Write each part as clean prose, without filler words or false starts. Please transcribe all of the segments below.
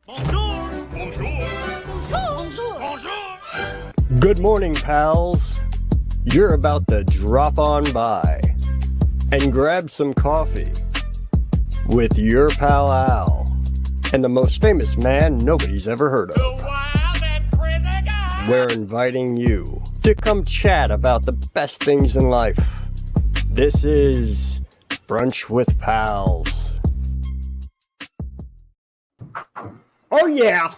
Bonjour. Bonjour. Bonjour. Bonjour. Good morning, pals. You're about to drop on by and grab some coffee with your pal Al and the most famous man nobody's ever heard of. The wild and crazy guy. We're inviting you to come chat about the best things in life. This is Brunch with Pals. Oh yeah!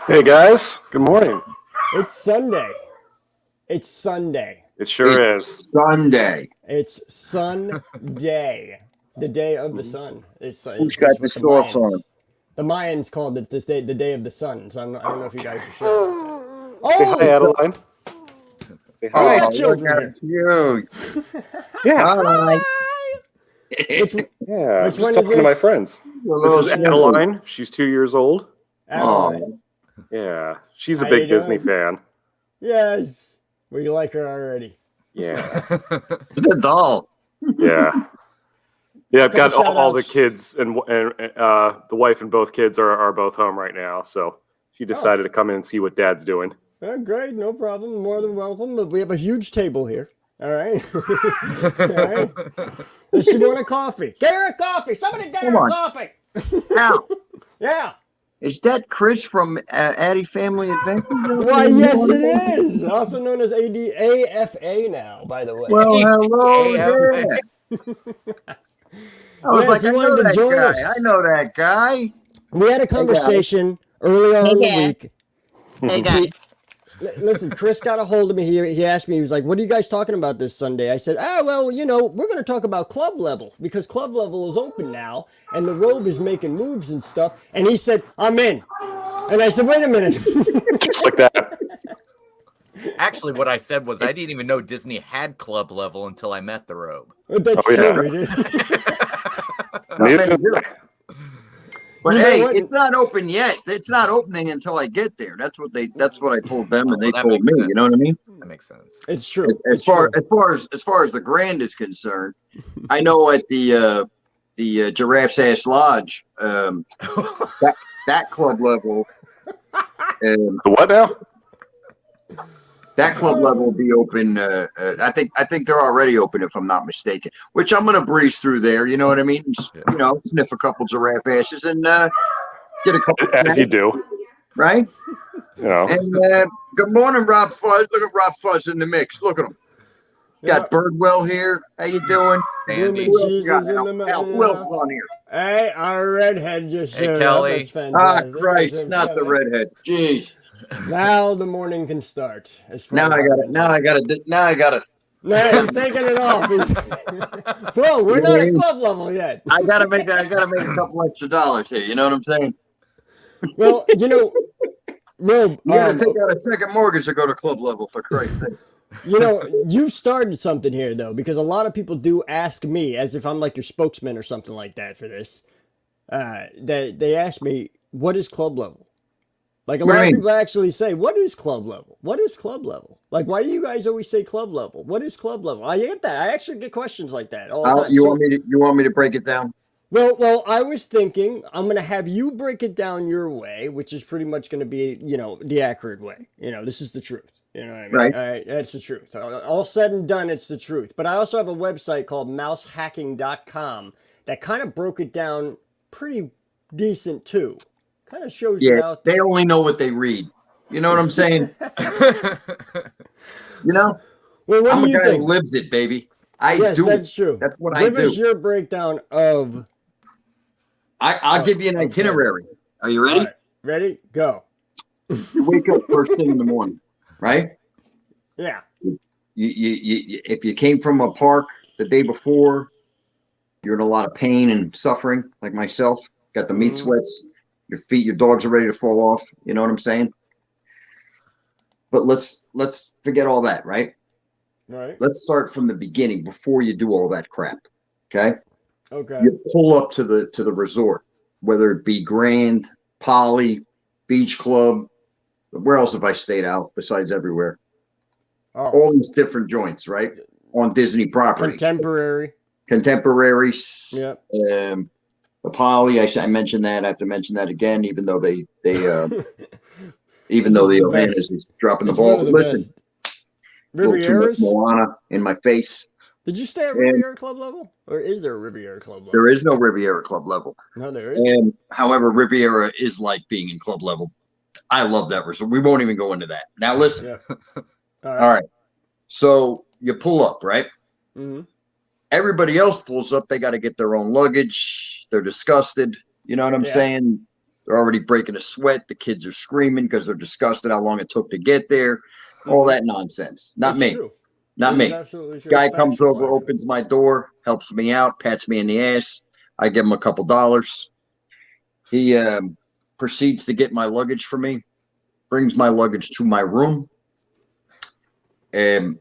Hey guys, good morning. It's Sunday. It's Sunday. It sure is. Sunday. It's Sunday. The day of the sun. Who's got the sauce on? The Mayans called it the day of the sun. So I don't know if you guys are sure. Say hi, Adeline. Say Oh, hi. got children You. Yeah, Hi. Which yeah. Which Just one is talking to this? my friends. This is Adeline. She's 2 years old. Adeline. Yeah, she's a How big you Disney doing? fan. Yes. We like her already. Yeah, The doll. yeah, yeah. I've got Couple all the shout-outs. kids and the wife and both kids are both home right now. So she decided to come in and see what Dad's doing. Oh, great, no problem. More than welcome. We have a huge table here. All right. All right. Does she want a coffee? Get her a coffee. Somebody get her Come a on. coffee. Now, Yeah. is that Chris from Addie Family Adventures? Why, yes, it is. Also known as AFA now, by the way. Well, hello AFA. there. I was Yes, like, he I know wanted to that join guy. us. I know that guy. We had a conversation early on in the Dad. week. Hey, guy. Listen, Chris got a hold of me. He asked me, he was like, what are you guys talking about this Sunday? I said, well, we're going to talk about club level because club level is open now and the Rogue is making moves and stuff. And he said, I'm in. And I said, wait a minute. Just like that. Actually, what I said was I didn't even know Disney had club level until I met the Robe. That's Oh, yeah. true. He did. Neither Nothing to do. did But You know hey, what? it's not open yet. It's not opening until I get there. That's what I told them, and they That told makes me. sense. You know what I mean? That makes sense. It's true. As It's far true. as far as the Grand is concerned, I know at the Giraffe's Ass Lodge, that club level, The what now? that club level will be open. I think they're already open if I'm not mistaken. Which I'm gonna breeze through there. You know what I mean? You know, sniff a couple giraffe ashes and get a couple. As you do, Right? you know. And good morning, Rob Fuzz. Look at Rob Fuzz in the mix. Look at him. Got Birdwell here. How you doing? Sandy. Who else Jesus you got? in the Who else is on here? Hey, our redhead just Hey, showed Kelly. up. That's Ah, fantastic. Christ, That's not the Kelly. redhead. Jeez. Now the morning can start. as far Now as I I'm got it. concerned. Now I got it. Nah, he's taking it off. Bro, we're not at club level yet. I gotta make a couple extra dollars here. You know what I'm saying? Well, Rob, You gotta take out a second mortgage to go to club level, for Christ's sake. you've started something here though, because a lot of people do ask me, as if I'm like your spokesman or something like that for this. They ask me, what is club level? Like a lot of Right. people actually say, what is club level? What is club level? Like, why do you guys always say club level? What is club level? I get that. I actually get questions like that all the time. You So- want me to break it down? Well, I was thinking I'm going to have you break it down your way, which is pretty much going to be, the accurate way. This is the truth. You know what I mean? Right. All right, that's the truth. All said and done, it's the truth. But I also have a website called mousehacking.com that kind of broke it down pretty decent too. Kind of shows you Yeah, out. they only know what they read. You know what I'm saying? You know, Well, what I'm do a you guy think? who lives it, baby. I Yes, do. that's true. That's what Give I us do. your breakdown of. I'll give you an okay. itinerary. Are you ready? All right, ready? Go. You wake up first thing in the morning, right? Yeah. If you came from a park the day before, you're in a lot of pain and suffering, like myself. Got the meat sweats. Your dogs are ready to fall off. You know what I'm saying? But let's forget all that, right? Right. Let's start from the beginning before you do all that crap. Okay? Okay. You pull up to the resort, whether it be Grand, Poly, Beach Club. Where else have I stayed out besides everywhere? Oh, All these different joints, right? On Disney property. contemporary. Contemporaries. Yep. The Poly, I mentioned that. I have to mention that again, even though they even though the Ohanas is dropping the ball. But listen, a little too much Rivieras? Moana in my face. Did you stay at And Riviera Club level? Or is there a Riviera Club level? there is no Riviera Club level. No, there is. And however, Riviera is like being in club level. I love that resort. We won't even go into that. Now listen. Yeah. All right. So you pull up, right? Mm-hmm. Everybody else pulls up. They got to get their own luggage. They're disgusted. You know what I'm saying? They're already breaking a sweat. The kids are screaming because they're disgusted how long it took to get there. All that nonsense. Not me. True. Not me. Absolutely true. Guy It's comes factual, over, actually. opens my door, helps me out, pats me in the ass. I give him a couple dollars. He proceeds to get my luggage for me, brings my luggage to my room. And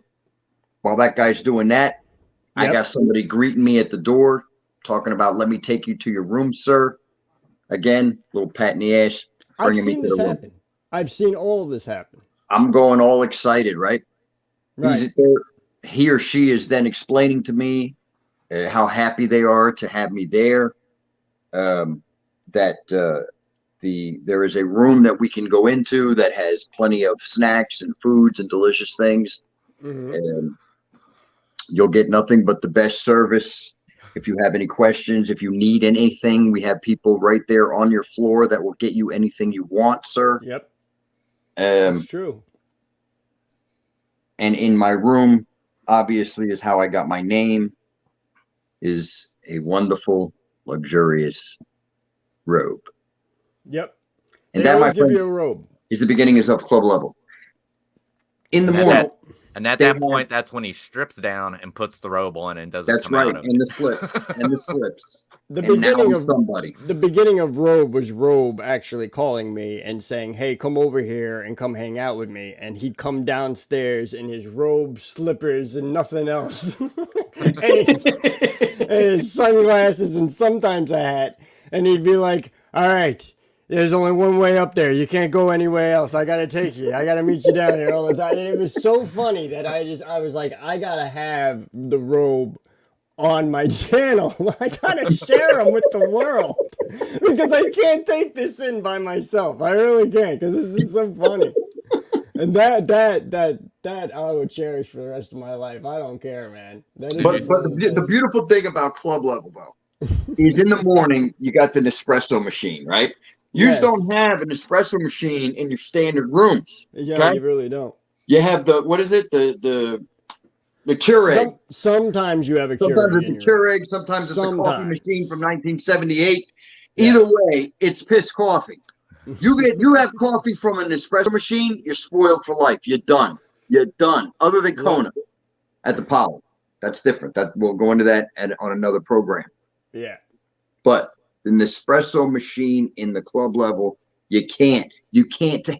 while that guy's doing that, I got somebody greeting me at the door, talking about, let me take you to your room, sir. Again, little pat in the ass, I've bringing me seen to this the room. happen. I've seen all of this happen. I'm going all excited, right? Right. He or she is then explaining to me how happy they are to have me there. That there is a room that we can go into that has plenty of snacks and foods and delicious things. Mm-hmm. And you'll get nothing but the best service. If you have any questions, if you need anything, we have people right there on your floor that will get you anything you want, sir. Yep. That's true. And in my room, obviously, is how I got my name, is a wonderful, luxurious robe. Yep. And They that, my always give friends, you a robe. is the beginning of club level. In the morning. And at that point, that's when he strips down and puts the robe on and doesn't That's come right. out of it. And the slips. And the slips. The And now beginning I'm of somebody. the beginning of Robe was Robe actually calling me and saying, "Hey, come over here and come hang out with me." And he'd come downstairs in his robe, slippers, and nothing else, and his sunglasses, and sometimes a hat. And he'd be like, "All right, there's only one way up there. You can't go anywhere else. I gotta take you. I gotta meet you down here all the time." And it was so funny that I was like, I gotta have the robe on my channel. I gotta share them with the world because I can't take this in by myself. I really can't, because this is so funny. And that I would cherish for the rest of my life. I don't care, man. That is But the beautiful thing about club level, though, is in the morning, you got the Nespresso machine, right? You Yes. don't have an espresso machine in your standard rooms. Yeah, okay? you really don't. You have the, what is it? The Keurig. Sometimes you have a Sometimes Keurig. it's a Keurig. Sometimes it's a coffee Sometimes. machine from 1978. Yeah. Either way, it's piss coffee. You have coffee from an espresso machine, you're spoiled for life. You're done. You're done. Other than Kona at the Power. That's different. That we'll go into that on another program. Yeah. But the Nespresso machine in the club level, you can't,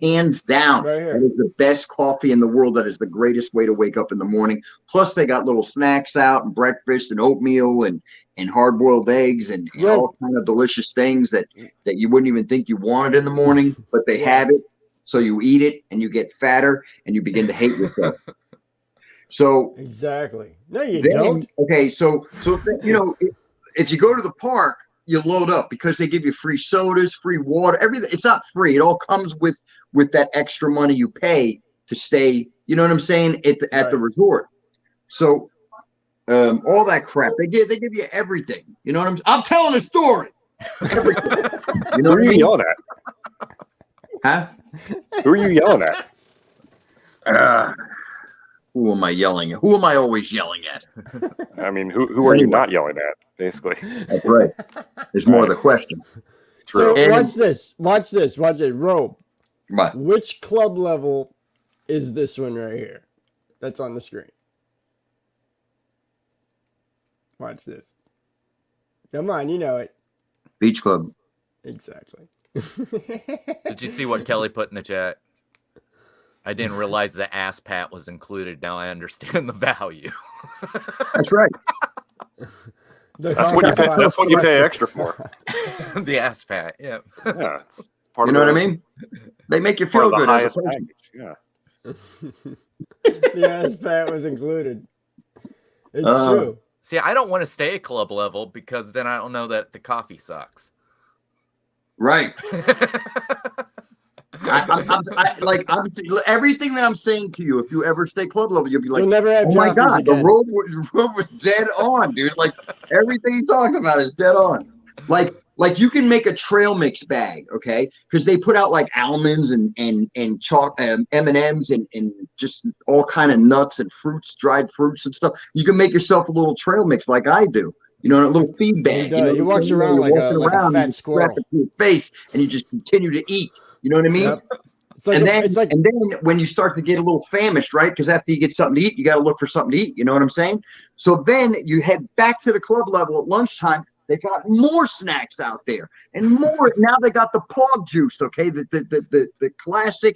hands down. Right here. That is the best coffee in the world. That is the greatest way to wake up in the morning. Plus, they got little snacks out and breakfast and oatmeal and hard-boiled eggs and all kind of delicious things that you wouldn't even think you wanted in the morning, but they have it. So you eat it and you get fatter and you begin to hate yourself. So exactly. No, you don't. Okay, so you know, if you go to the park, you load up because they give you free sodas, free water, everything. It's not free. It all comes with that extra money you pay to stay. You know what I'm saying? At the resort. So all that crap they give you everything. You know what I'm telling a story. Everything. You know Who are you yelling at? Huh? Who are you yelling at? Who am I yelling at? Who am I always yelling at? I mean, who are you not yelling at, basically? That's right. There's more of the question. True. So watch this. Watch it. Robe. What? Which club level is this one right here? That's on the screen. Watch this. Come on, you know it. Beach Club. Exactly. Did you see what Kelly put in the chat? I didn't realize the ass pat was included. Now I understand the value. That's right. That's what you pay. That's what you pay extra for. The ass pat. Yeah. Yeah, it's part You of know what I mean? They make you feel good. Highest As a person. package. Yeah. The ass pat was included. It's true. See, I don't want to stay at club level because then I don't know that the coffee sucks. Right. Everything that I'm saying to you, if you ever stay club level, you'll be like, You'll never have oh my Jockeys God, again. the road was dead on, dude. Like everything he talks about is dead on. Like you can make a trail mix bag, okay? Because they put out like almonds and M&Ms and just all kind of nuts and fruits, dried fruits and stuff. You can make yourself a little trail mix like I do. You know, a little feed bag. He walks around like a fat squirrel. It to your face, and you just continue to eat. You know what I mean? Yep. And then when you start to get a little famished, right? Because after you get something to eat, you got to look for something to eat. You know what I'm saying? So then you head back to the club level at lunchtime. They got more snacks out there and more. Now they got the pog juice. Okay, the classic.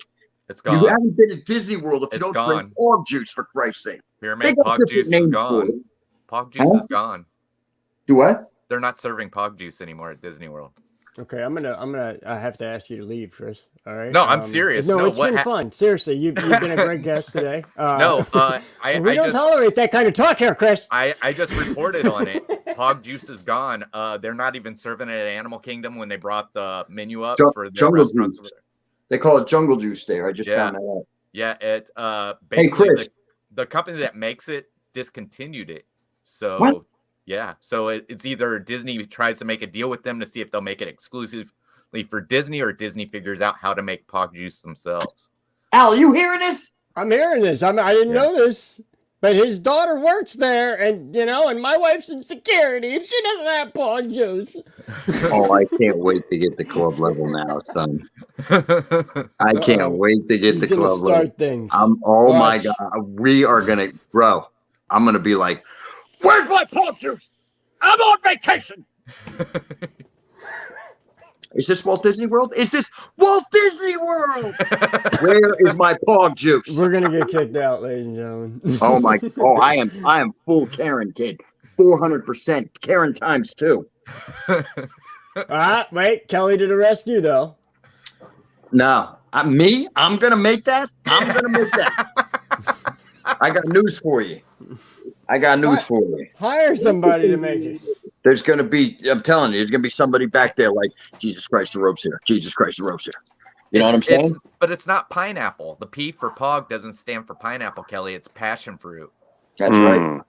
It's gone. You haven't been at Disney World if you don't gone. drink pog juice, for Christ's sake. Spearmint pog juice is gone. Pog juice is gone. Do what? They're not serving pog juice anymore at Disney World. Okay, I have to ask you to leave, Chris. All right. No, I'm serious. No, it's been fun. Seriously, you've been a great guest today. We don't tolerate that kind of talk here, Chris. I just reported on it. Pog juice is gone. They're not even serving it at Animal Kingdom when they brought the menu up for the jungle juice. They call it jungle juice there. I just found that out. Yeah, it basically Chris. The company that makes it discontinued it. So what? Yeah, so it's either Disney tries to make a deal with them to see if they'll make it exclusively for Disney, or Disney figures out how to make pog juice themselves. Al, are you hearing this? I'm hearing this. I didn't know this, but his daughter works there, and and my wife's in security, and she doesn't have pog juice. Oh, I can't wait to get the club level now, son. I can't wait to get the club level. Things. My God, we are gonna, bro. I'm gonna be like, where's my pog juice? I'm on vacation. Is this Walt Disney World? Is this Walt Disney World? Where is my pog juice? We're gonna get kicked out, ladies and gentlemen. I am full Karen, kid. 400% Karen times 2. Wait, Kelly to the rescue, though. No, I'm gonna make that. I'm gonna make that. I got news for you. Hire somebody to make it. There's going to be, I'm telling you, there's going to be somebody back there like, Jesus Christ, the rope's here. Jesus Christ, the rope's here. You know what I'm saying? But it's not pineapple. The P for pog doesn't stand for pineapple, Kelly. It's passion fruit. That's right.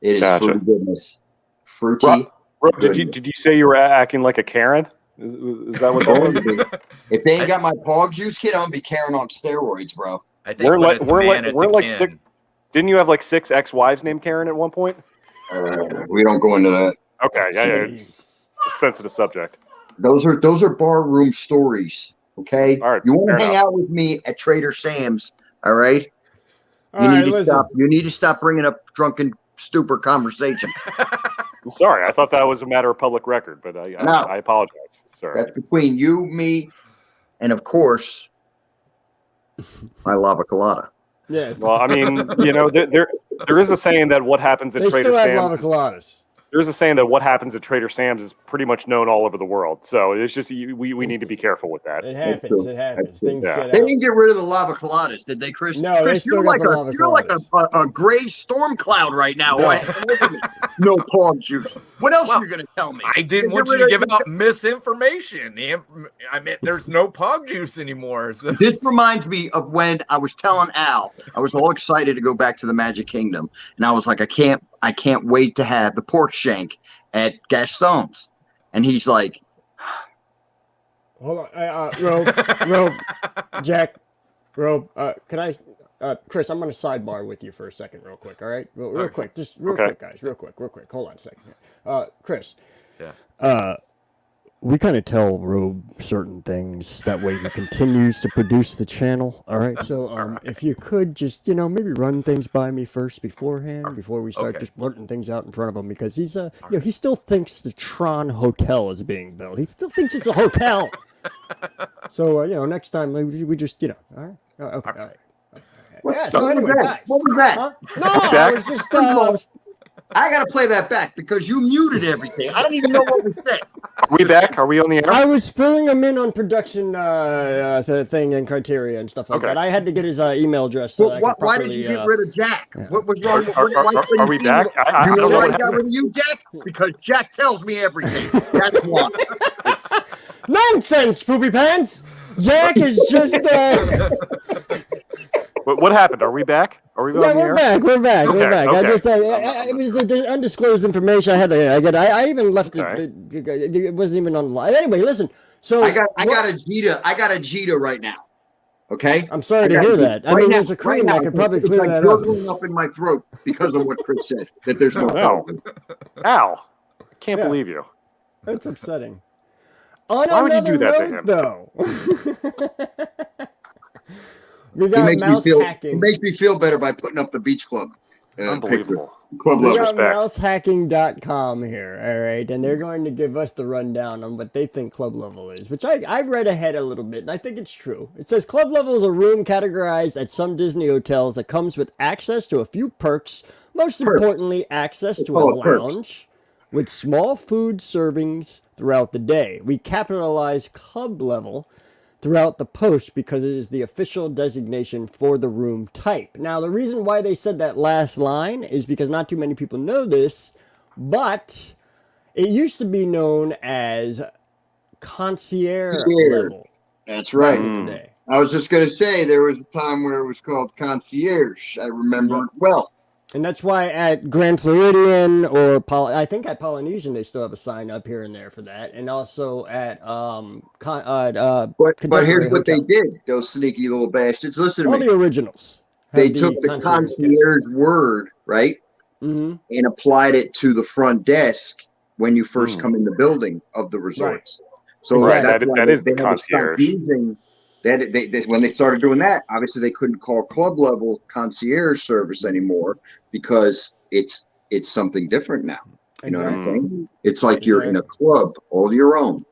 It is fruity goodness. Fruity. Bro, did you say you were acting like a Karen? Is that what that was? If they ain't got my pog juice, kid, I'm going to be Karen on steroids, bro. I think we're like 6. Didn't you have like 6 ex-wives named Karen at one point? We don't go into that. Okay, yeah, it's a sensitive subject. Those are barroom stories. Okay, all right, you want to hang out with me at Trader Sam's? All right. You need to stop bringing up drunken, stupid conversations. I'm sorry. I thought that was a matter of public record, but I apologize. Sorry. That's between you, me, and of course, my lava colada. Yes. Well, I mean, there is a saying that what happens at Trader Sam's. They still have lava coladas. There's a saying that what happens at Trader Sam's is pretty much known all over the world. So it's just we need to be careful with that. It happens. It happens. Things get out. They didn't get rid of the lava coladas, did they, Chris? No, Chris, they still got the lava coladas. You're like a gray storm cloud right now. No pog juice. What else are you going to tell me? I didn't want you to give out misinformation. I mean, there's no pog juice anymore. So. This reminds me of when I was telling Al, I was all excited to go back to the Magic Kingdom. And I was like, I can't wait to have the pork shank at Gaston's. And he's like, hold on, Robe, Jack, Robe, can I, Chris, I'm going to sidebar with you for a second real quick, all right? Real quick, just real quick, guys, real quick. Hold on a second. Chris. Yeah. We kind of tell Robe certain things. That way he continues to produce the channel, all right? So if you could just, maybe run things by me first before we start just blurting things out in front of him, because he's, he still thinks the Tron Hotel is being built. He still thinks it's a hotel. So, next time we just, all right? Okay, all right. Yeah, so anyway, guys. What was that? Huh? No, I was just, I gotta play that back because you muted everything. I don't even know what was said. Are we back? Are we on the air? I was filling him in on production thing and criteria and stuff like Okay. that. I had to get his email address so I could Why properly. did you get rid of Jack? What was wrong? Are we back? I You know don't know why what I got rid of you, Jack? Because Jack tells me everything. That's why. Nonsense, poopy pants. Jack is just. What happened? Are we back? Are we Yeah, on the we're air? back. We're back. We're Okay, back. okay. I just, it was undisclosed information. I had to get. I even left Okay. it wasn't even on live. Anyway, listen. So I got a Jita right now. Okay. I'm sorry to hear that. I mean, there's a cream that could probably clear that up. It's gurgling up in my throat because of what Chris said. That there's no No. problem. Ow. I can't Yeah. believe you. That's upsetting. On Why would you another do that to note, him? though, we got mouse It hacking. makes me feel better by putting up the beach club. Unbelievable. Club We level. got Disrespect. mousehacking.com here, all right, and they're going to give us the rundown on what they think club level is, which I've read ahead a little bit, and I think it's true. It says club level is a room categorized at some Disney hotels that comes with access to a few perks, most importantly, access to a call it perks. lounge with small food servings throughout the day. We capitalize club level throughout the post because it is the official designation for the room type. Now, the reason why they said that last line is because not too many people know this, but it used to be known as concierge level. That's back right. in the day. I was just going to say there was a time where it was called concierge. I remember it well. And that's why at Grand Floridian or I think at Polynesian they still have a sign up here and there for that, and also at But Contemporary here's what they Hotel. did, those sneaky little bastards. Listen to All me. the originals. They have took the concierge word, right, Mm-hmm. and applied it to the front desk when you first come in the building of the resorts. So Right, that's why that is the they had to stop concierge. using that. They when they started doing that, obviously they couldn't call club level concierge service anymore because it's something different now. You know what I'm saying? It's like you're in a club all your own.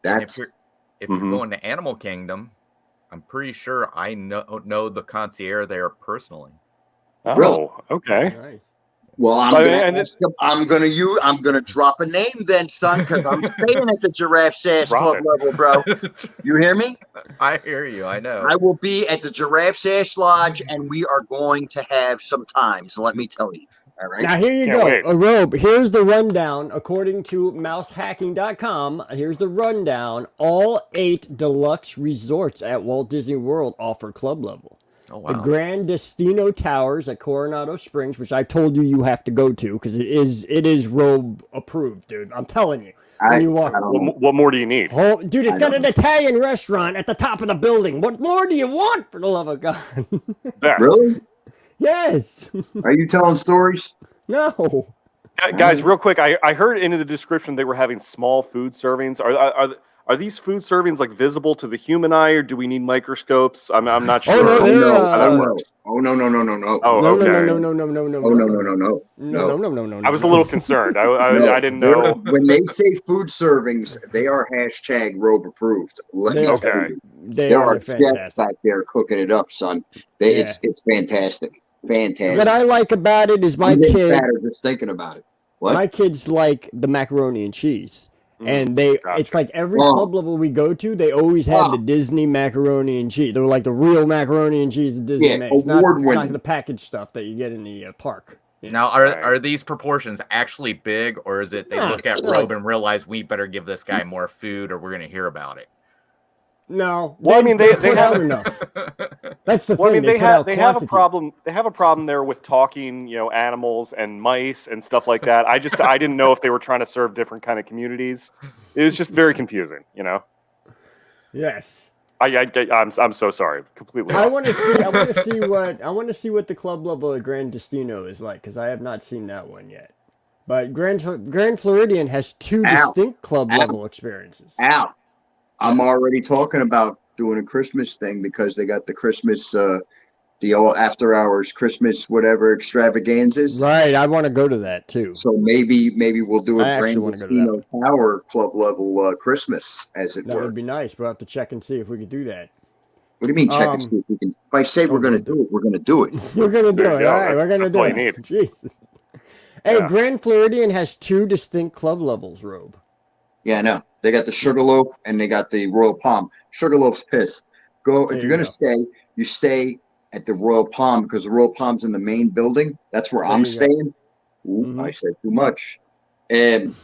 And That's if you're going to Animal Kingdom, I'm pretty sure I know the concierge there personally. Oh, Really? okay. Nice. well. I'm And gonna drop a name then, son, because I'm staying at the Giraffe's Ass Drop Club it. level, bro. You hear me? I hear you. I know. I will be at the Giraffe's Ash Lodge, and we are going to have some times. Let me tell you. All right. Now here you Can't go, wait. a robe. Here's the rundown according to mousehacking.com. Here's the rundown. All 8 deluxe resorts at Walt Disney World offer club level. Oh, wow. The Grand Destino Towers at Coronado Springs, which I've told you have to go to because it is robe approved, dude. I'm telling you. When you walk, I don't know. what more do you need? oh, dude, it's I got don't an Italian restaurant at the top of the building. What more do you want, for the love of God? Best. Really? Yes. Are you telling stories? No. Guys, real quick, I heard in the description they were having small food servings. Are these food servings like visible to the human eye, or do we need microscopes? I'm not sure. Oh, no, Oh they're, no! uh, Oh no! works. Oh no! No! No! No! No! Oh, No, okay. no. Oh no! No! No. I was a little concerned. I didn't know. When they say food servings, they are hashtag robe approved. Let me They are. tell Okay. you, They there are are chefs fantastic. back there cooking it up, son. It's fantastic, fantastic. What I like about it is my I'm getting kid. fatter just thinking about it. What? My kids like the macaroni and cheese. And it's like every club level we go to, they always have the Disney macaroni and cheese. They're like the real macaroni and cheese that Disney makes, not the packaged stuff that you get in the park. Now, are these proportions actually big, or is it they look at Robe and realize we better give this guy more food, or we're going to hear about it? No. Well, I mean, they put have out enough. That's the Well, I thing. mean, they have a quantity. problem. They have a problem there with talking, animals and mice and stuff like that. I didn't know if they were trying to serve different kind of communities. It was just very confusing, Yes. I'm so sorry. Completely. I want to see what the club level at Grand Destino is like, because I have not seen that one yet. But Grand Floridian has 2 distinct club level experiences. I'm already talking about doing a Christmas thing because they got the Christmas, the all after hours Christmas whatever extravaganzas. Right, I want to go to that too. So maybe we'll do a Grand wanna go to that Destino Tower club level Christmas, as it That were. would be nice. We'll have to check and see if we could do that. What do you mean check and see if we can? If I say we're going to do it, we're going to do it. We're going to do There you it. go. All right, we're going to That's do all it. you need. Jesus. Hey, Yeah. Grand Floridian has 2 distinct club levels, Robe. Yeah, I know. They got the Sugarloaf and they got the Royal Palm. Sugarloaf's piss. Go There if you're you gonna go. stay, you stay at the Royal Palm because the Royal Palm's in the main building. That's where There I'm you go. staying. Ooh, Mhm. I said too much. And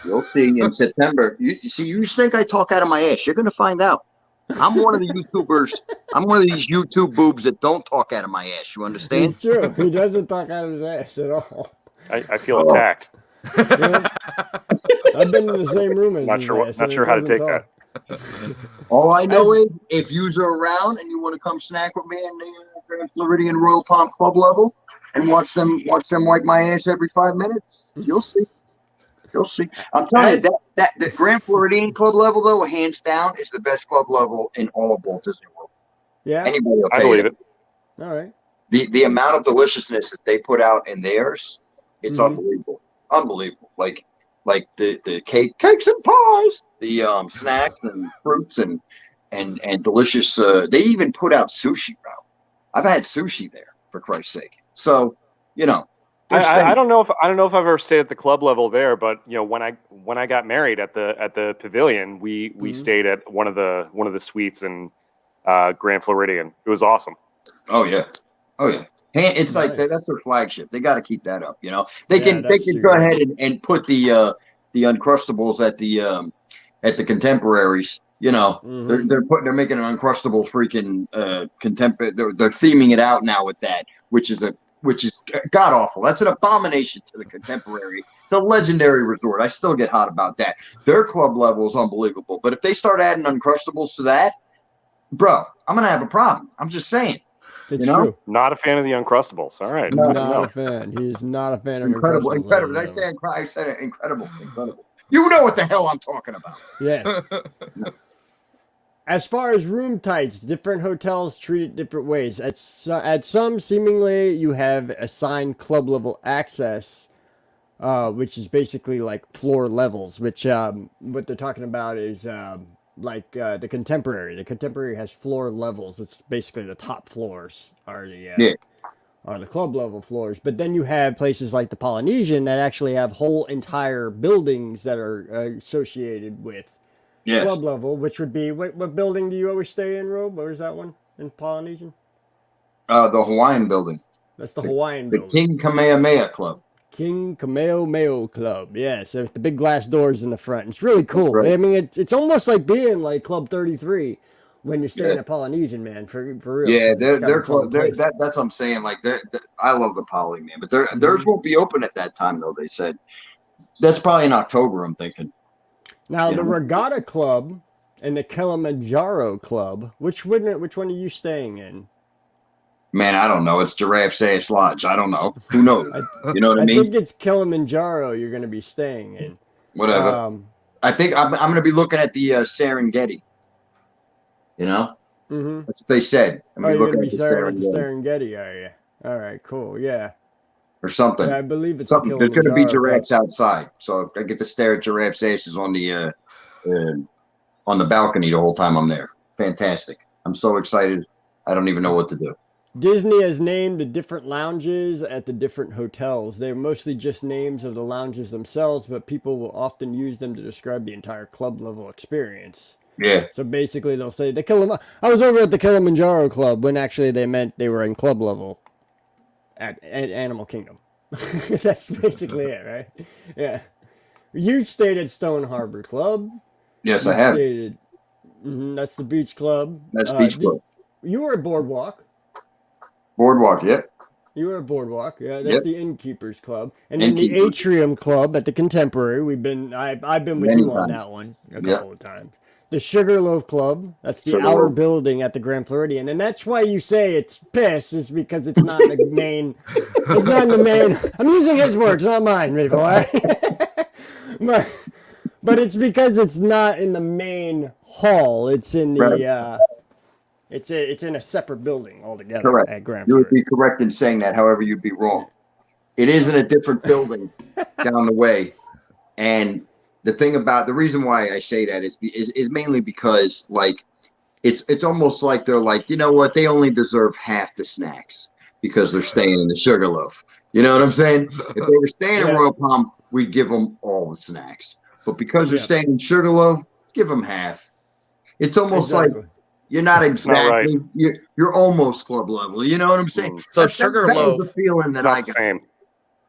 you'll see in September. You see, you think I talk out of my ass. You're gonna find out. I'm one of the YouTubers. I'm one of these YouTube boobs that don't talk out of my ass. You understand? It's true. He doesn't talk out of his ass at all. I feel Oh. attacked. Yeah. I've been in the same room as Not his sure. ass, Not and sure it how to doesn't take talk. All I know As- is if you're around and you want to come snack with me in the Grand Floridian Royal Palm Club level and watch them wipe my ass every 5 minutes, you'll see. You'll see. I'm telling you that the Grand Floridian Club level though, hands down, is the best club level in all of Walt Disney World. Yeah. Anybody will I tell you believe that. it. All right. The amount of deliciousness that they put out in theirs, it's Mhm. unbelievable. Unbelievable. Like the cakes and pies, the snacks and fruits and delicious they even put out sushi, bro. I've had sushi there, for Christ's sake. So, you know, there's I things. don't know if I've ever stayed at the club level there, but you know when I got married at the pavilion, we Mhm. stayed at one of the suites in Grand Floridian. It was awesome. Oh yeah. Oh yeah. It's like Nice. that's their flagship. They got to keep that up. You know, they Yeah, can that's too go good. ahead and put the Uncrustables at the Contemporaries. You know, Mhm. they're making an Uncrustable freaking they're theming it out now with that, which is god awful. That's an abomination to the Contemporary. It's a legendary resort. I still get hot about that. Their club level is unbelievable, but if they start adding Uncrustables to that, bro, I'm gonna have a problem. I'm just saying. It's You know? true. Not a fan of the Uncrustables. All right. No. Not a fan. He's not a fan of Incredible, Uncrustables incredible. Did I whatsoever. say I said it. Incredible, incredible. You know what the hell I'm talking about. Yes. As far as room types, different hotels treat it different ways. At some, seemingly, you have assigned club level access, which is basically like floor levels. Which what they're talking about is like the Contemporary. The Contemporary has floor levels. It's basically the top floors are Yeah. the club level floors. But then you have places like the Polynesian that actually have whole entire buildings that are associated with Yes. club level, which would be what building do you always stay in, Robe? Where's that one in Polynesian? The Hawaiian building. That's the Hawaiian The building. King Kamehameha Club. King Kamehameha Club. Yes, there's the big glass doors in the front. It's really cool. Right. I mean, it's almost like being like Club 33 when you're staying Yeah. at Polynesian, man. For real. Yeah, 'Cause it's got they're its own close. That's place. what I'm saying. Like I love the Poly, man, but theirs won't be open at that time though. They said that's probably in October. I'm thinking. Now You the know? Regatta Club and the Kilimanjaro Club. Which one are you staying in? Man, I don't know. It's Giraffe's Ass Lodge. I don't know. Who knows? You know what I I mean? think it's Kilimanjaro you're going to be staying in. Whatever. I think I'm going to be looking at the Serengeti. You know, Mm-hmm. that's what they said. I'm Oh, gonna be you're looking going to at be the staring at the Serengeti Serengeti, are you? All right, cool. Yeah. or something. Yeah, I believe it's Something. the There's going to be Kilimanjaro Club. giraffes outside, so I get to stare at giraffes' asses on the balcony the whole time I'm there. Fantastic! I'm so excited. I don't even know what to do. Disney has named the different lounges at the different hotels. They're mostly just names of the lounges themselves, but people will often use them to describe the entire club level experience. Yeah, So basically, they'll say I was over at the Kilimanjaro Club when actually they meant they were in club level at Animal Kingdom. That's basically it, right? Yeah. You stayed at Stone Harbor Club. yes, You I have. stayed that's the beach club. That's Beach Club. You were at Boardwalk. Boardwalk. Yep. You were at Boardwalk. Yeah, that's Yep. the Innkeepers Club, and then the Innkeepers. Atrium Club at the Contemporary. I've been with Many you on times. that one a Yep. couple of times. The Sugarloaf Club. That's the Sugarloaf. outer building at the Grand Floridian, and that's why you say it's piss, is because it's not in the main. It's not in the main. I'm using his words, not mine, Mayflower. but it's because it's not in the main hall. It's in the Right. it's in a separate building altogether Correct. at Grand You would Floridian. be correct in saying that. However, you'd be wrong. It is in a different building down the way, and the reason why I say that is mainly because like it's almost like they're like, you know what, they only deserve half the snacks because they're staying in the Sugarloaf. You know what I'm saying? If they were staying in Yeah. Royal Palm, we'd give them all the snacks. But because they're Yeah. staying in Sugarloaf, give them half. It's almost Exactly. like you're not not exactly right. you're almost club level. You know what I'm saying? So That was Sugarloaf, the feeling It's that I not the got. same.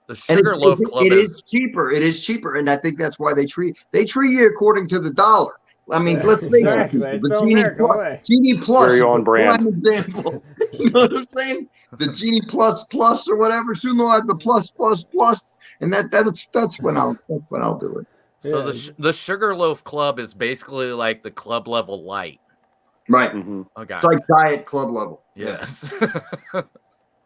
the And Sugarloaf Club it is is cheaper. It is cheaper, and I think that's why they treat you according to the dollar. I mean, let's face it, Exactly. people. It's The the Genie American Plus, way. Genie Plus very is on a brand. prime example. You know what I'm saying? The Genie Plus Plus or whatever. Soon they'll have the Plus Plus Plus, and that's when I'll do it. so Yeah. the Sugarloaf Club is basically like the club level light. Right. Mhm. Oh god. It's like diet club level. Yes.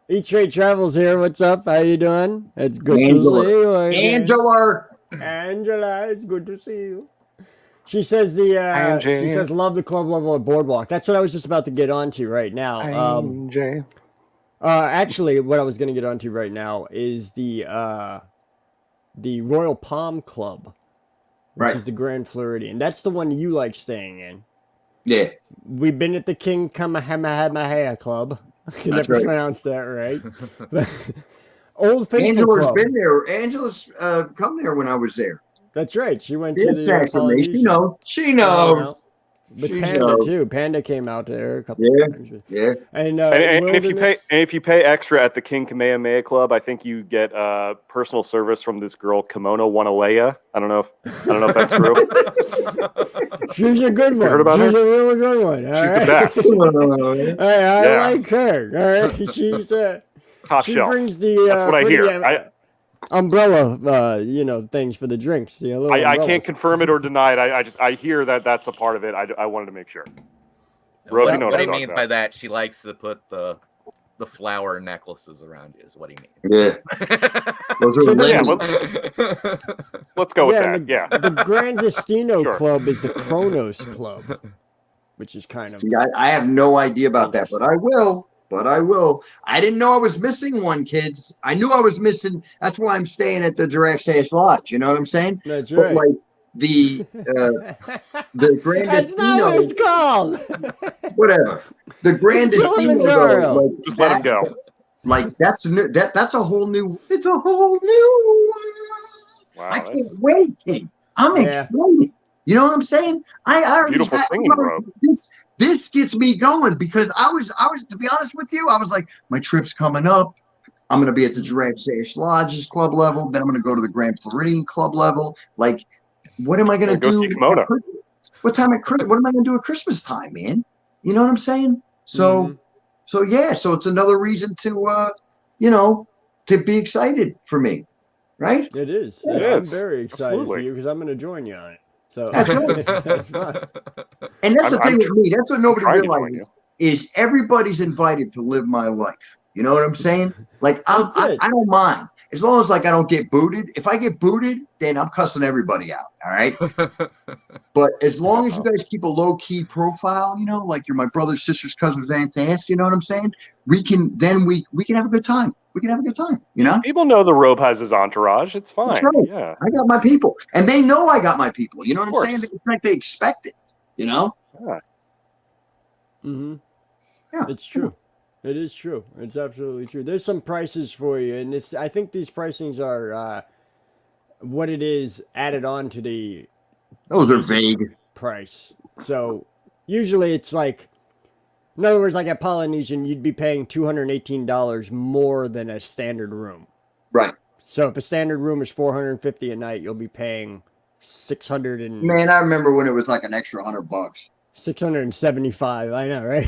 E-Trade Travels here. What's up? How you doing? It's good Angela. to see you again. Angela. It's good to see you. She says she Angie. says love the club level at Boardwalk. That's what I was just about to get onto right now. AJ. Actually, what I was going to get onto right now is the Royal Palm Club, which Right. is the Grand Floridian. That's the one you like staying in. Yeah. We've been at the King Kamehameha Club. I can That's never right. pronounce that right. Old Faithful Angela's Club. been there. Angela's come there when I was there. That's right. She went She to had the snacks with me. She Polynesian. knows. She hang out. knows. With She Panda knows. too. Panda came out there a couple Yeah. of times. Yeah. And, And if you pay Wilderness. and if you pay extra at the King Kamehameha Club, I think you get personal service from this girl Kimono Wanalea. I don't know if that's true. She's a good one. heard about She's her? a really good one. She's the best. Hey, I Yeah. like her. All right, she's Top she shelf. brings the That's what I pretty, hear. umbrella, things for the drinks. The little I umbrellas. can't confirm it or deny it. I hear that that's a part of it. I wanted to make sure. Rob, you know what what he I'm talking means about. by that, she likes to put the flower necklaces around you is what he means. Yeah. Those are So Yeah, lemon. let's go with Yeah, that. and Yeah. the Grand Destino Sure. Club is the Kronos Club, which is kind of See, I have no idea about that, but I will. I didn't know I was missing one, kids. I knew I was missing. That's why I'm staying at the Giraffe Sash Lodge. You know what I'm saying? that's But right. like the Grand That's not what Destino, it's called. whatever. The Grand Destino, Kilimanjaro. though, like Just let him that- go. Like that's new. That's a whole new. It's a whole new. Wow, I that's can't wait, King. I'm Yeah. excited. You know what I'm saying? I already Beautiful singing, bro. This gets me going because I was to be honest with you, I was like, my trip's coming up. I'm gonna be at the Giraffe Sash Lodge's club level. Then I'm gonna go to the Grand Floridian club level. Like, what am I gonna Go do? see Kimono. at Christmas? What time at Christmas? What am I gonna do at Christmas time, man? You know what I'm saying? So. Mhm. So yeah, so it's another reason to to be excited for me, right? It is. It Yeah, I'm is. very excited Absolutely. for you because I'm going to join you on it. So That's right. that's fun. And that's the I'm thing with me. That's what nobody trying to join realizes is everybody's invited to live my life. You know what I'm saying? Like That's I it. don't mind as long as like I don't get booted. If I get booted, then I'm cussing everybody out. All right. But as long as you guys keep a low key profile, like you're my brothers, sisters, cousins, aunts, aunts, you know what I'm saying? We can have a good time. We can have a good time, People know the Robe has his entourage. It's fine. That's right. Yeah. I got my people. And they know I got my people. You know what I'm saying? course. It's like they expect it, Yeah. Mm-hmm. Yeah. It's true. It is true. It's absolutely true. There's some prices for you, and I think these pricings are what it is added on to the Those are basic vague. price. So usually it's like, in other words, like at Polynesian, you'd be paying $218 more than a standard room. Right. So if a standard room is $450 a night, you'll be paying Man, I remember when it was like an extra $100. $675. I know, right?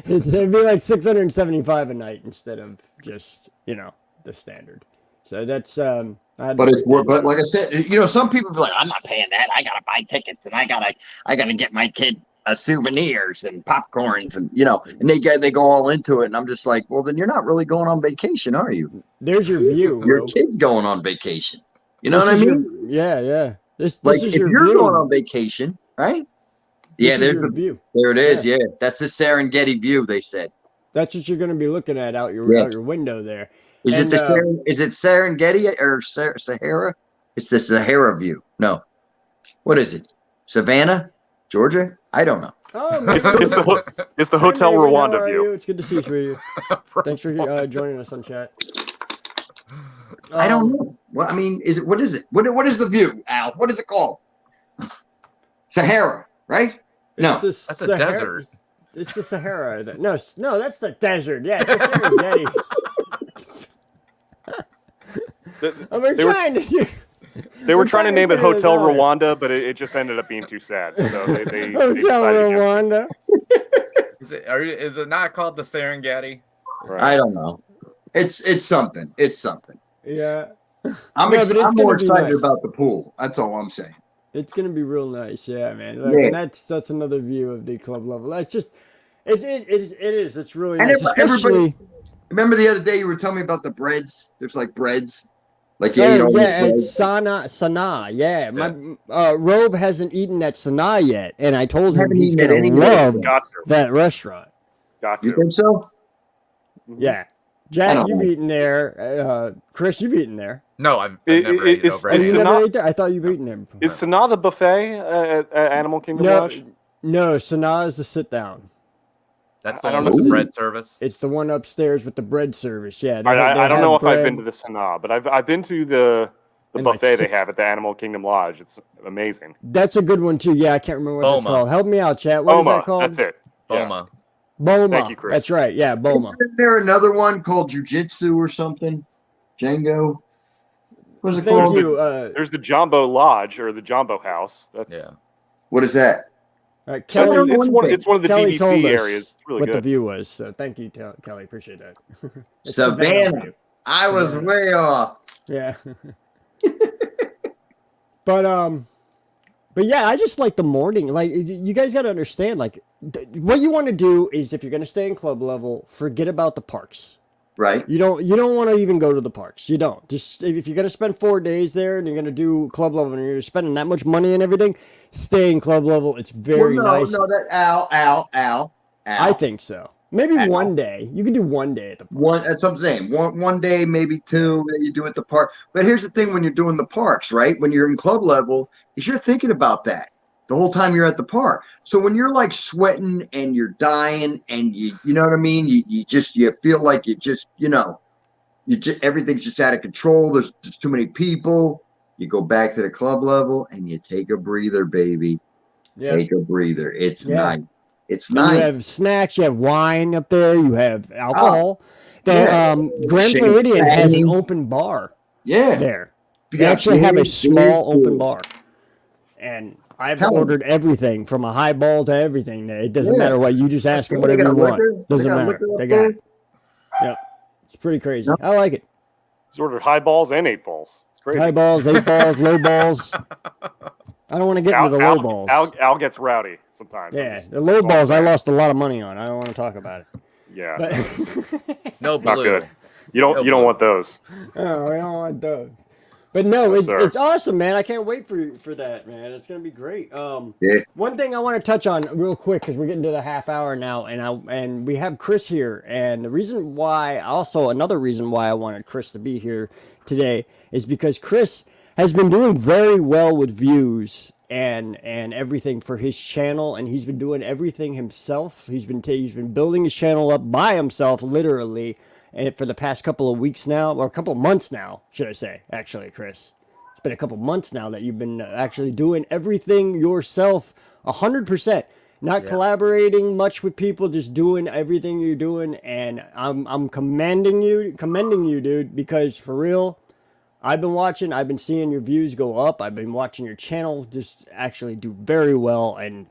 It'd be like $675 a night instead of just the standard. So that's But it's worth. But like I said, some people be like, I'm not paying that. I gotta buy tickets and I gotta get my kid souvenirs and popcorns and and they go all into it. And I'm just like, well, then you're not really going on vacation, are you? There's your view. Your Rob. kid's going on vacation. You know This what I is mean? Yeah. This Like is if your you're view. going on vacation, right? Yeah, This is there's your the view. There it is. Yeah. That's the Serengeti view. They said. That's what you're going to be looking at out your window there. Is And, it Serengeti or Sahara? It's the Sahara view. No. What is it? Savannah, Georgia? I don't know. Oh, It's maybe. it's the Hotel Hey, Megan, how Rwanda are view. you? It's good to see you. Thanks for joining us on chat. I don't know. Well, I mean, what is it? What is the view, Al? What is it called? Sahara, right? No. It's That's a desert. It's the Sahara. No, that's the desert. Yeah, it's the Serengeti. They were trying to name it figure this Hotel out. Rwanda, but it just ended up being too sad. So they Hotel decided against Rwanda. Is it not called the Serengeti? it. Right. I don't know. It's something. It's something. Yeah. I'm No, but it's I'm more gonna be excited nice. about the pool. That's all I'm saying. It's gonna be real nice, yeah, man. Like, Yeah. and that's another view of the club level. That's just it is. It's really And nice, everybody, especially. remember the other day you were telling me about the breads? There's like breads. Like you ate all these Yeah, breads. it's Sanaa. Yeah, my Robe hasn't eaten at Sanaa yet, and I told him Haven't he's eaten at gonna any love Got to. that restaurant. Got You to. think so? Yeah, I Jack, don't you've know. eaten there. Chris, you've eaten there. No, I've It- never it- ate it it's- over Oh, it's you here. Sanaa- never ate there? I thought you've eaten there before. Is Sanaa the buffet at Animal Kingdom No, Lodge? no, Sanaa is the sit down. That's I the don't one with know. the bread service. It's the one upstairs with the bread service. Yeah, I don't have know if I've bread. been to the Sanaa, but I've been to the And like buffet they 6 have at the Animal Kingdom Lodge. It's amazing. That's a good one too. Yeah, I can't remember what that's Boma. called. Help me out, chat. What is Boma, that called? that's it. Yeah. Boma. Boma. Thank you, Chris. That's right. Yeah, Boma. Isn't there another one called Jiu-Jitsu or something? Django? What's it Thank called? you. There's the Jumbo Lodge or the Jumbo House. That's Yeah. What is that? Kelly, Kelly- it's one of the Kelly told DVC us areas. It's really what the good. view was. So thank you, Kelly. Appreciate that. It's Savannah. view. I was Savannah. way off. Yeah. But yeah, I just like the morning. Like you guys got to understand, like what you want to do is if you're going to stay in club level, forget about the parks. Right. You don't want to even go to the parks. You don't. Just if you're going to spend 4 days there and you're going to do club level and you're spending that much money and everything, stay in club level. It's very no, nice. No, that Al. I think so. Maybe Ow. one day. You can do one day at the park. That's what I'm saying. One day, maybe two that you do at the park. But here's the thing: when you're doing the parks, right? When you're in club level, is you're thinking about that the whole time you're at the park. So when you're like sweating and you're dying and you know what I mean, you feel like everything's just out of control. There's just too many people. You go back to the club level and you take a breather, baby. Yeah. Take a breather. It's Yeah. nice. It's And nice. you have snacks, you have wine up there, you have alcohol. yeah. Grand Champagne. Floridian has an open bar Yeah. there. You They got actually have a beer, small beer, open beer. bar. And I've Tell 'em. ordered everything from a highball to everything. It doesn't Yeah. matter what. You just ask them They whatever got you want. liquor. Doesn't They got matter. liquor up They got there. it. Yep. It's pretty crazy. Yep. I like it. He's ordered high balls and 8 balls. It's great. High balls, 8 balls, low balls. I don't want to get into the low balls. Al gets rowdy sometimes. Yeah, the low That's all balls I I'm saying. lost a lot of money on. I don't want to talk about it. Yeah, But No not blue. good. You don't want those. oh, I don't want those. But no, Sir. it's awesome, man. I can't wait for that, man. It's gonna be great. Yeah. One thing I want to touch on real quick because we're getting to the half hour now, and we have Chris here, and another reason why I wanted Chris to be here today is because Chris has been doing very well with views and everything for his channel, and he's been doing everything himself. He's been building his channel up by himself, literally. And for the past couple of weeks now, or a couple of months now, should I say, actually, Chris. It's been a couple of months now that you've been actually doing everything yourself, 100%. Not collaborating much with people, just doing everything you're doing. And I'm commending you, dude, because for real, I've been seeing your views go up. I've been watching your channel just actually do very well. And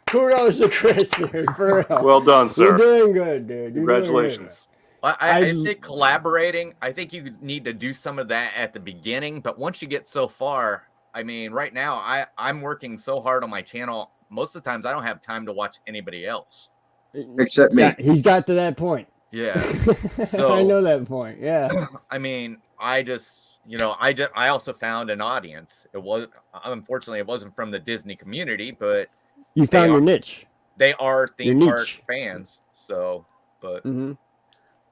kudos to Chris, dude, for real. Well done, sir. You're doing good, dude. You're doing Congratulations. I think collaborating, I think you need to do some of that at the beginning, but once you get so far, I mean, right now I'm working so hard on my channel. Most of the times I don't have time to watch anybody else. Except me. Yeah, he's got to that point. Yeah. So I know that point. Yeah. I mean, I also found an audience. Unfortunately it wasn't from the Disney community, but You found your niche. they are theme Your park niche. fans. So, but Mm-hmm.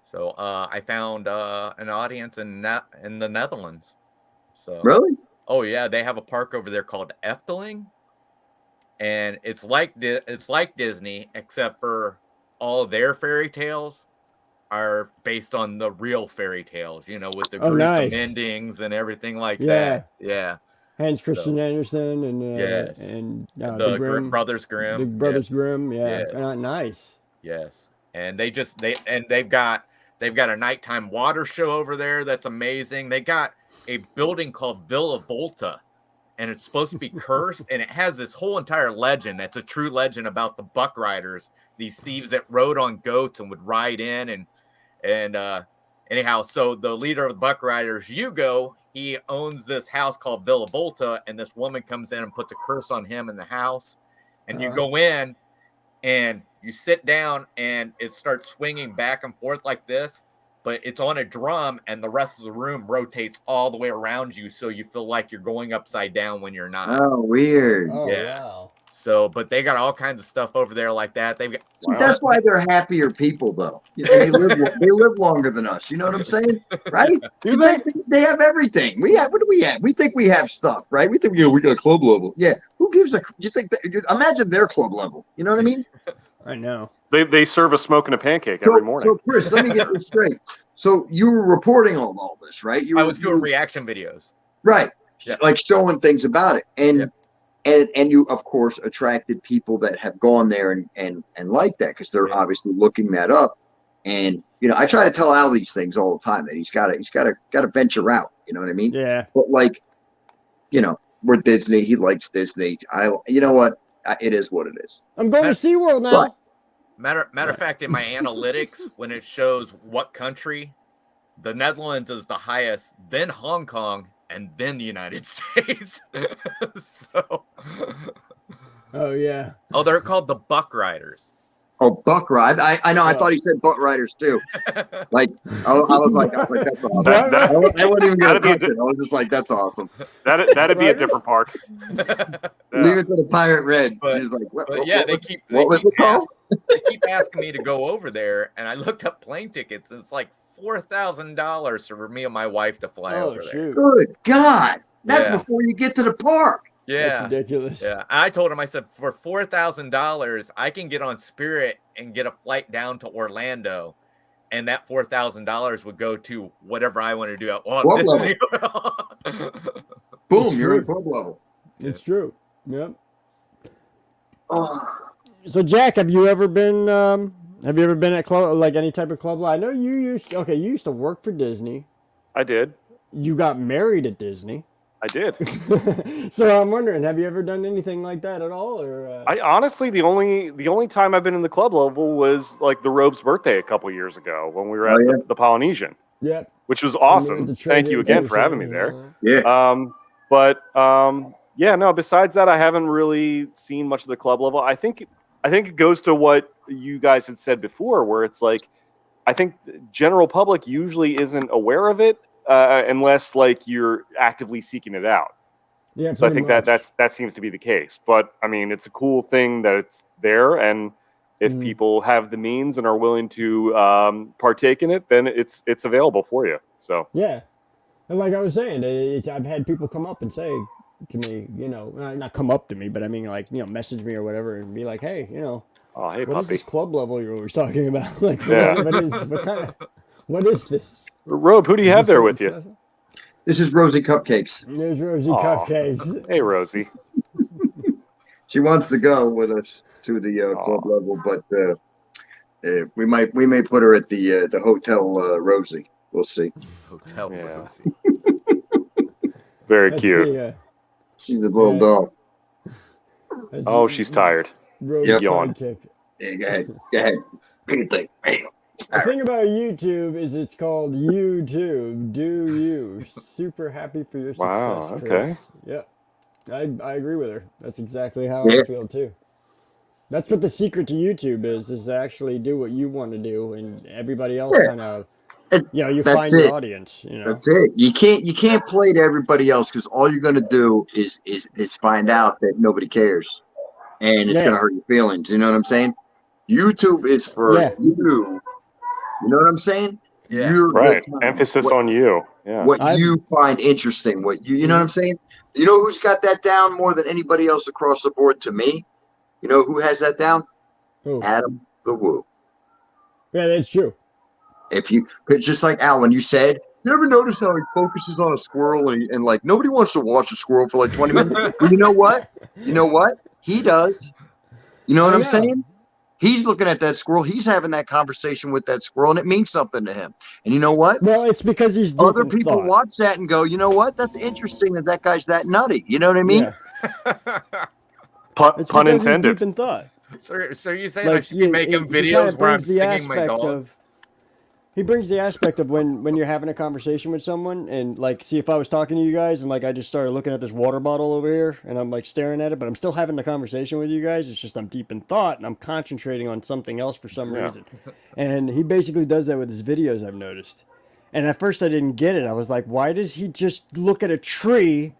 so I found an audience in the Netherlands. So Really? oh yeah, they have a park over there called Efteling, and it's like Disney except for all their fairy tales are based on the real fairy tales, you know, with the Oh, gruesome nice. endings and everything like Yeah. that. Yeah. Hans Christian Andersen and Yes. the Grimm Brothers Grimm. the Brothers Grimm. Yeah, Yes. nice. Yes. And they've got a nighttime water show over there that's amazing. They got a building called Villa Volta, and it's supposed to be cursed, and it has this whole entire legend that's a true legend about the Buck Riders, these thieves that rode on goats and would ride in. And anyhow, so the leader of the Buck Riders, Hugo, he owns this house called Villa Volta, and this woman comes in and puts a curse on him in the house. And you go in and you sit down, and it starts swinging back and forth like this, but it's on a drum, and the rest of the room rotates all the way around you, so you feel like you're going upside down when you're not. Oh, weird. Oh, Yeah. wow. So, but they got all kinds of stuff over there like that. They've got. See, that's why they're happier people, though. They live longer than us. You know what I'm saying? Right? Do they? They have everything. We have. What do we have? We think we have stuff, right? We think, we got club level. Yeah. Who gives a? You think that? Imagine their club level. You know what I mean? I know. They serve a smoke and a pancake every morning. So, Chris, let me get this straight. So you were reporting on all this, right? I was doing reaction videos. Right. Yeah. Like showing things about it. And you, of course, attracted people that have gone there and like that, because they're obviously looking that up. And, I try to tell Al these things all the time, that he's got to venture out. You know what I mean? Yeah. But we're Disney. He likes Disney. You know what? It is what it is. I'm going to SeaWorld now. Right. Matter of fact, in my analytics, when it shows what country, the Netherlands is the highest, then Hong Kong, and then the United States. So. Oh, yeah. Oh, they're called the Buck Riders. Oh, Buck Ride. I know. I thought he said Butt Riders too. Like I was like, that's awesome. I wasn't even gonna touch it. I was just like, that's awesome. That'd be a different park. Leave it to the Pirate Red. But, He's like, what was it called? They keep asking me to go over there, and I looked up plane tickets, and it's like $4,000 for me and my wife to fly over there. Good God, that's before you get to the park. Yeah, that's ridiculous. Yeah, I told him, I said, for $4,000, I can get on Spirit and get a flight down to Orlando, and that $4,000 would go to whatever I want to do at Walt Disney World. Boom, you're at club level. It's true. Yep. So, Jack, have you ever been at club, like any type of club? I know you used to work for Disney. I did. You got married at Disney. I did. So I'm wondering, have you ever done anything like that at all? Or I honestly, the only time I've been in the club level was like the Robe's birthday a couple years ago when we were at the Polynesian. Yeah. Which was awesome. Thank you again for having me there. Yeah. Besides that, I haven't really seen much of the club level. I think it goes to what you guys had said before, where it's like, I think the general public usually isn't aware of it. Unless like you're actively seeking it out. Yeah. So I think that seems to be the case. But I mean, it's a cool thing that it's there, and if people have the means and are willing to partake in it, then it's available for you. So yeah, and like I was saying, I've had people come up and say to me, not come up to me, but I mean like message me or whatever and be like, hey, oh hey, what puppy. is this club level you're always talking about? Like, what is this? Robe, who do you have there with you? This is Rosie Cupcakes. There's Rosie Cupcakes. Hey, Rosie. She wants to go with us to the club level, but we may put her at the Hotel Rosie. We'll see. Hotel Rosie. Very cute. She's a little dog. Oh, she's tired. Rosie Yawn. Yeah, go ahead. What do you think? The thing about YouTube is it's called YouTube. Do you? Super happy for your success. Wow, Chris. okay. Yep. I agree with her. That's exactly how I feel too. That's what the secret to YouTube is to actually do what you want to do, and everybody else kind of, you find your audience. That's it. You can't play to everybody else, because all you're gonna do is find out that nobody cares, and it's gonna hurt your feelings. You know what I'm saying? YouTube is for you. You know what I'm saying? Yeah. Right. Emphasis on you. Yeah. What you find interesting. You know what I'm saying? You know who's got that down more than anybody else across the board to me? You know who has that down? Who? Adam the Woo. Yeah, that's true. If you, cause just like Al, when you said, you ever notice how he focuses on a squirrel and like nobody wants to watch a squirrel for like 20 minutes? Well, you know what? You know what? He does. You know what I I'm know. saying? He's looking at that squirrel. He's having that conversation with that squirrel, and it means something to him. And you know what? Well, it's because he's deep Other in people thought. watch that and go, you know what? That's interesting that that guy's that nutty. You know what I mean? Yeah, Pun it's because he's intended. deep in thought. So you're saying I should be he making kinda videos where I'm brings the singing my aspect dogs? of. He brings the aspect of when you're having a conversation with someone and like, see if I was talking to you guys and like I just started looking at this water bottle over here and I'm like staring at it, but I'm still having the conversation with you guys. It's just I'm deep in thought and I'm concentrating on something else for some reason. And he basically does that with his videos, I've noticed. And at first I didn't get it. I was like, why does he just look at a tree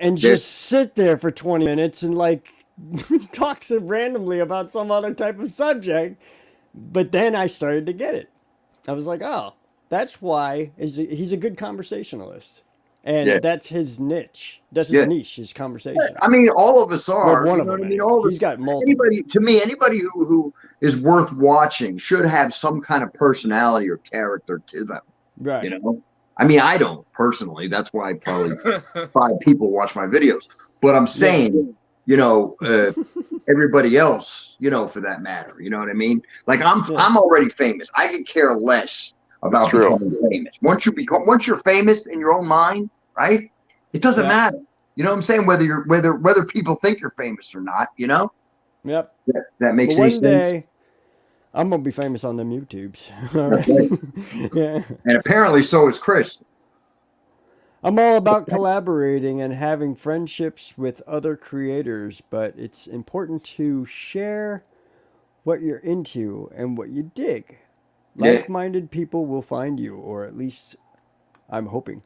and just sit there for 20 minutes and like talks randomly about some other type of subject? But then I started to get it. I was like, oh, that's why he's a good conversationalist. And that's his niche. That's his niche, his conversation. I mean, all of us are. Well, one you of know them. what I mean? Anyway. All of He's us. got multiple. Anybody, to me, anybody who is worth watching should have some kind of personality or character to them. Right. You know? I mean, I don't personally. That's why probably 5 people watch my videos. But I'm saying, you know, everybody else, you know, for that matter. You know what I mean? Like I'm already famous. I could care less about becoming famous. Once you're famous in your own mind, right? It doesn't matter. You know what I'm saying? Whether people think you're famous or not, you know? Yep. That makes But any one sense. day, I'm gonna be famous on them YouTubes. That's right. Yeah. And apparently so is Chris. I'm all about collaborating and having friendships with other creators, but it's important to share what you're into and what you dig. Like-minded people will find you, or at least I'm hoping.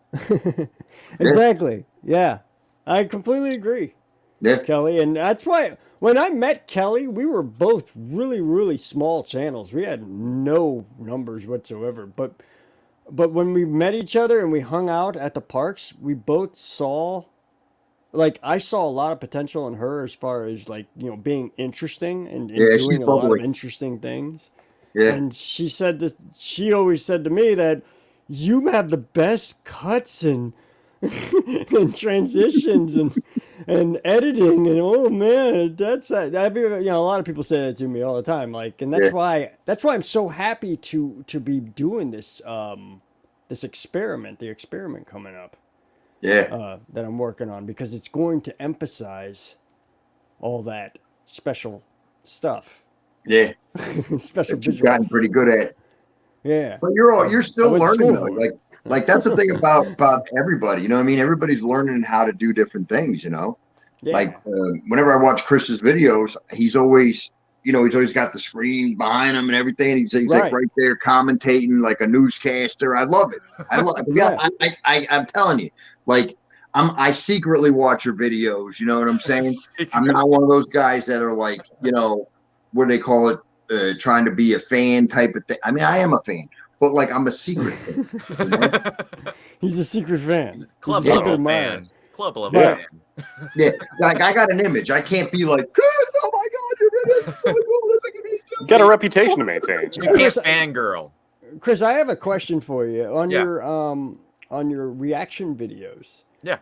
Exactly. Yeah. I completely agree. Yeah. Kelly, and that's why when I met Kelly, we were both really, really small channels. We had no numbers whatsoever, but when we met each other and we hung out at the parks, we both saw, like, I saw a lot of potential in her as far as, like, you know, being interesting and doing a lot of interesting things. Yeah. And she said that she always said to me that you have the best cuts and and transitions and editing, and oh man, that's you know, a lot of people say that to me all the time, like, and that's why I'm so happy to be doing this this experiment, the experiment coming up, that I'm working on, because it's going to emphasize all that special stuff. Yeah. Special that you've gotten pretty good at. Yeah. But you're still learning though. Like that's the thing about everybody, you know what I mean? Everybody's learning how to do different things, you know? Yeah. Like whenever I watch Chris's videos, he's always got the screen behind him and everything. He's like right there commentating like a newscaster. I love it. I'm telling you, like I secretly watch your videos. You know what I'm saying? I'm not one of those guys that are like, you know, what do they call it? Trying to be a fan type of thing. I mean, I am a fan, but like I'm a secret fan. You know? He's a secret fan. Club level fan. Club level fan. Yeah, like I got an image. I can't be like, oh my God, you're really so cool. You got a reputation to maintain. You can't fangirl. Chris, I have a question for you on your reaction videos. Yeah.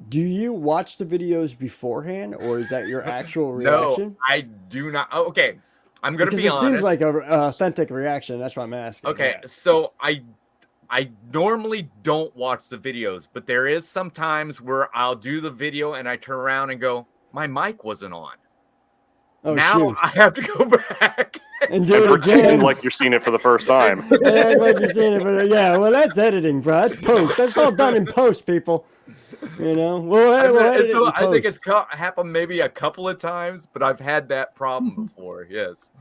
Do you watch the videos beforehand, or is that your actual reaction? No, I do not. Oh, okay, I'm gonna be honest. It seems like an authentic reaction. That's why I'm asking. Okay, so I normally don't watch the videos, but there is some times where I'll do the video and I turn around and go, my mic wasn't on. Oh, now shoot. I have to go back and do it pretend again. like you're seeing it for the first time. Like you're seeing it, but well, that's editing, bro. That's post. That's all done in post, people. You know, I think it's happened maybe a couple of times, but I've had that problem before. Yes.